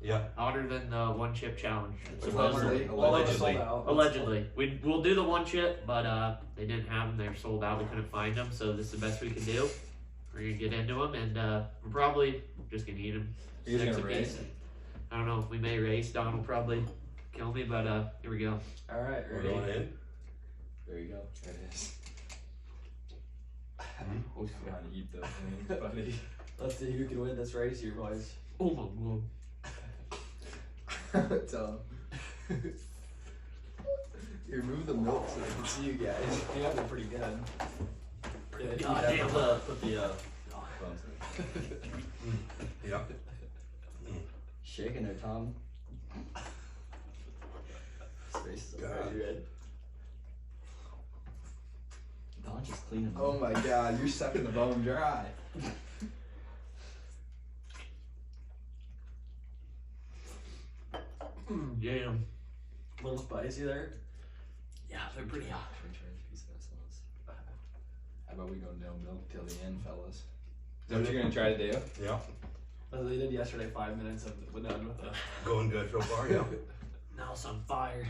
Yeah. Hotter than the one chip challenge. Supposedly. All of us Allegedly. sold out. Allegedly. We'll do the one chip, but they didn't have them. They're sold out. We couldn't find them, so this is the best we can do. We're going to get into them, and we're probably just going to eat them. You're Six gonna apiece. race? I don't know. We may race. Don will probably kill me, but here we go. All right, We're ready? going in. There you go. It is. Who's Gotta eat those things, buddy. Let's see who can win this race here, boys. Oh my god. Tell him. Remove the milk so I can see you guys. Yeah, they're pretty good. Yeah, God you damn. put the Yeah. shaking there, Tom. This race is God. already red. Don just cleaning. Oh my god, you're sucking the bone dry. Yeah. A little spicy there. Yeah, they're pretty hot. How about we go no milk till the end, fellas? Is that what you're gonna try to do? Yeah. As they did yesterday, 5 minutes of with the Going good so far. Yeah. Now some fire.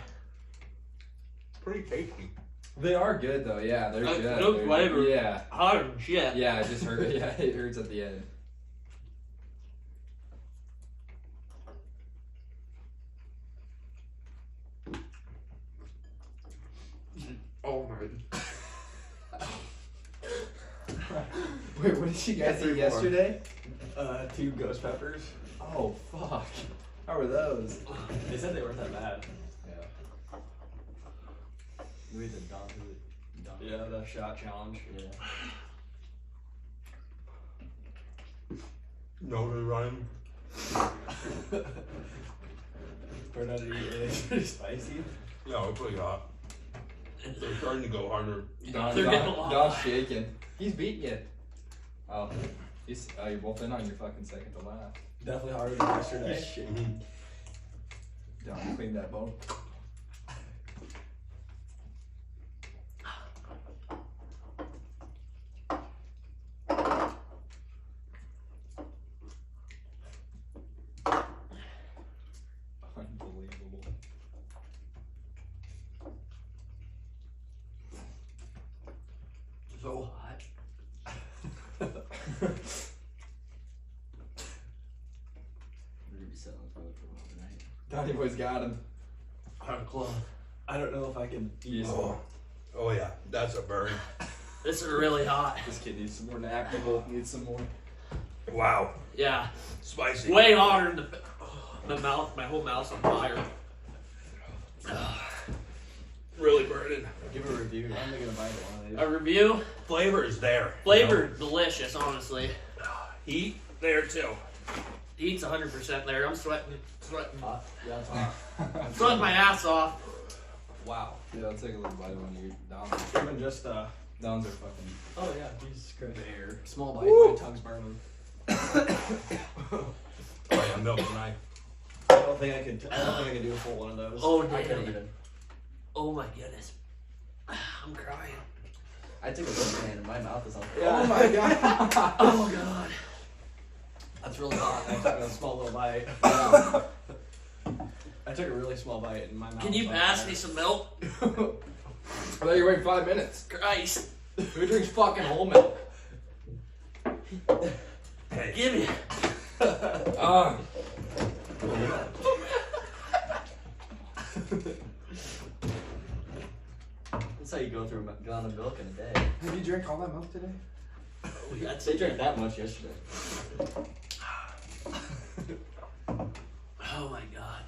Pretty tasty. They are good though, yeah, they're That's good. good They're- flavor. Yeah. Hotter than shit. Yeah, it just hurt. Yeah, it hurts at the end. Oh my. Wait, what did you guys Three eat more. yesterday? 2 ghost peppers. Oh fuck. How were those? They said they weren't that bad. Yeah. We did Don. Yeah, the shot challenge. Yeah. No, we're running. Turned out to eat it's pretty spicy. Yeah, we're pretty hot. They're starting to go harder. They're getting a lot Don's hotter. shaking. He's beating you. Oh, you're both in on your fucking second to last. Definitely harder than yesterday. Mhm. Don, clean that bone. Unbelievable. So hot. We're gonna be sitting on the toilet for a while tonight. Donnie boy's got him. Hot club. I don't know if I can eat Oh. Oh yeah, that's a burn. This is really hot. This kid needs some more nap. We both need some more. Wow. Yeah. Spicy. Way hotter than the mouth. My whole mouth's on fire. Really burning. Give a review. I'm gonna bite one of these. A review. Flavor is there. Flavor delicious, honestly. Heat there too. Heat's 100% there. I'm sweating. Hot? Yeah, it's hot. Sweating my ass off. Wow. Yeah, I'll take a little bite when you're down. Even just Downs are fucking. oh yeah, he's good there. Small bite, Woo. my tongue's burning. Oh yeah, milk tonight. I don't think I could do a full one of those. Oh, I couldn't damn. even. Oh my goodness. I'm crying. I took a look, man, and my mouth is on fire. Oh my god. Oh god. That's really hot. I took a small little bite. Yeah. I took a really small bite and my mouth. Can you was on pass fire. me some milk? I thought you were waiting 5 minutes. Christ. Who drinks fucking whole milk? Hey. Give me. That's how you go through a gallon of milk in a day. Did you drink all that milk today? That's They drank that much yesterday. Oh my god.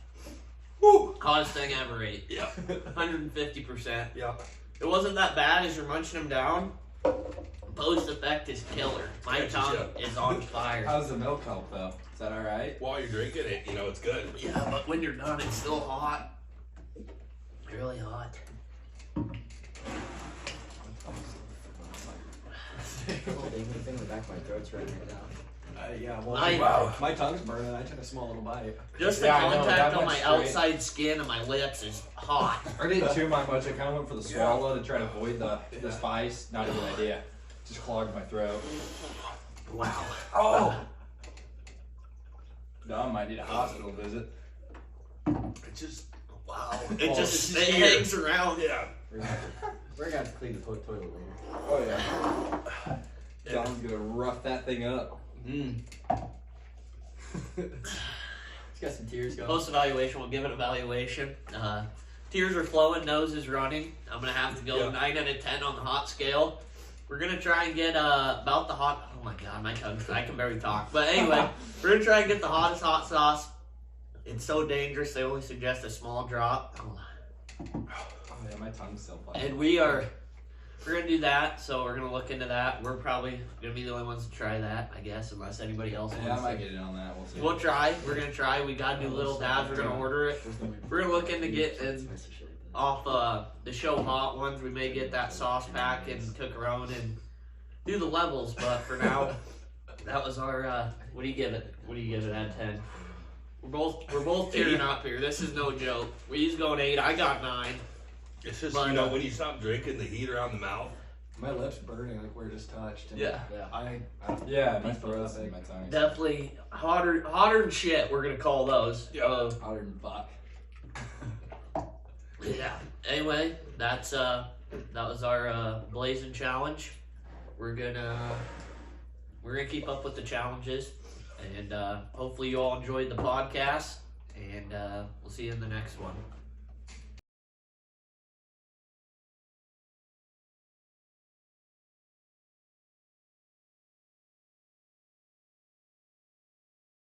Woo. Hottest thing I ever ate. Yeah. 150%. Yeah. It wasn't that bad as you're munching them down. Post effect is killer. My Catches tongue ya. is on fire. How's the milk help though? Is that alright? While you're drinking it, you know it's good. Yeah, but when you're done, it's still hot. Really hot. The thing in the back of my throat's right now. Yeah, well, Wow. my tongue's burning. I took a small little bite. Just the Yeah, I know, contact that on went my straight. outside skin and my lips is hot. I didn't chew my much. I kind of went for the swallow to try to avoid the spice. Not a good idea. Just clogged my throat. Wow. Oh. Dom might might need a hospital visit. It's just wow. It Oh, just it's it here. hangs around. Yeah. We're gonna have to clean the toilet later. Oh yeah. John's gonna rough that thing up. It's got some tears going. Post evaluation, we'll give an evaluation. Tears are flowing, nose is running. I'm gonna have to go Yeah. 9 out of 10 on the hot scale. We're gonna try and get about the hot. Oh my god, my tongue! I can barely talk. But anyway, we're gonna try and get the hottest hot sauce. It's so dangerous. They only suggest a small drop. Oh yeah, my tongue's still fine. And we're gonna do that, so we're gonna look into that. We're probably gonna be the only ones to try that, I guess, unless anybody else Yeah, I wants might to. get in on that. We'll see. We'll try. We're gonna try. We got new little dabs. We're gonna order it. We're gonna look into getting off the show hot ones. We may get that sauce pack and cook our own and do the levels. But for now, that was our. What do you give it? What do you give it out of 10? We're both tearing up here. This is no joke. He's going 8. I got 9. It's just But, you know when you stop drinking, the heat around the mouth. My lips burning like we're just touched. And Yeah. Yeah, my My throat's throat. and my tongue. Definitely hotter than shit. We're gonna call those. Yeah. Hotter than fuck. Yeah. Anyway, that was our blazing challenge. We're gonna keep up with the challenges, and hopefully you all enjoyed the podcast. And we'll see you in the next one.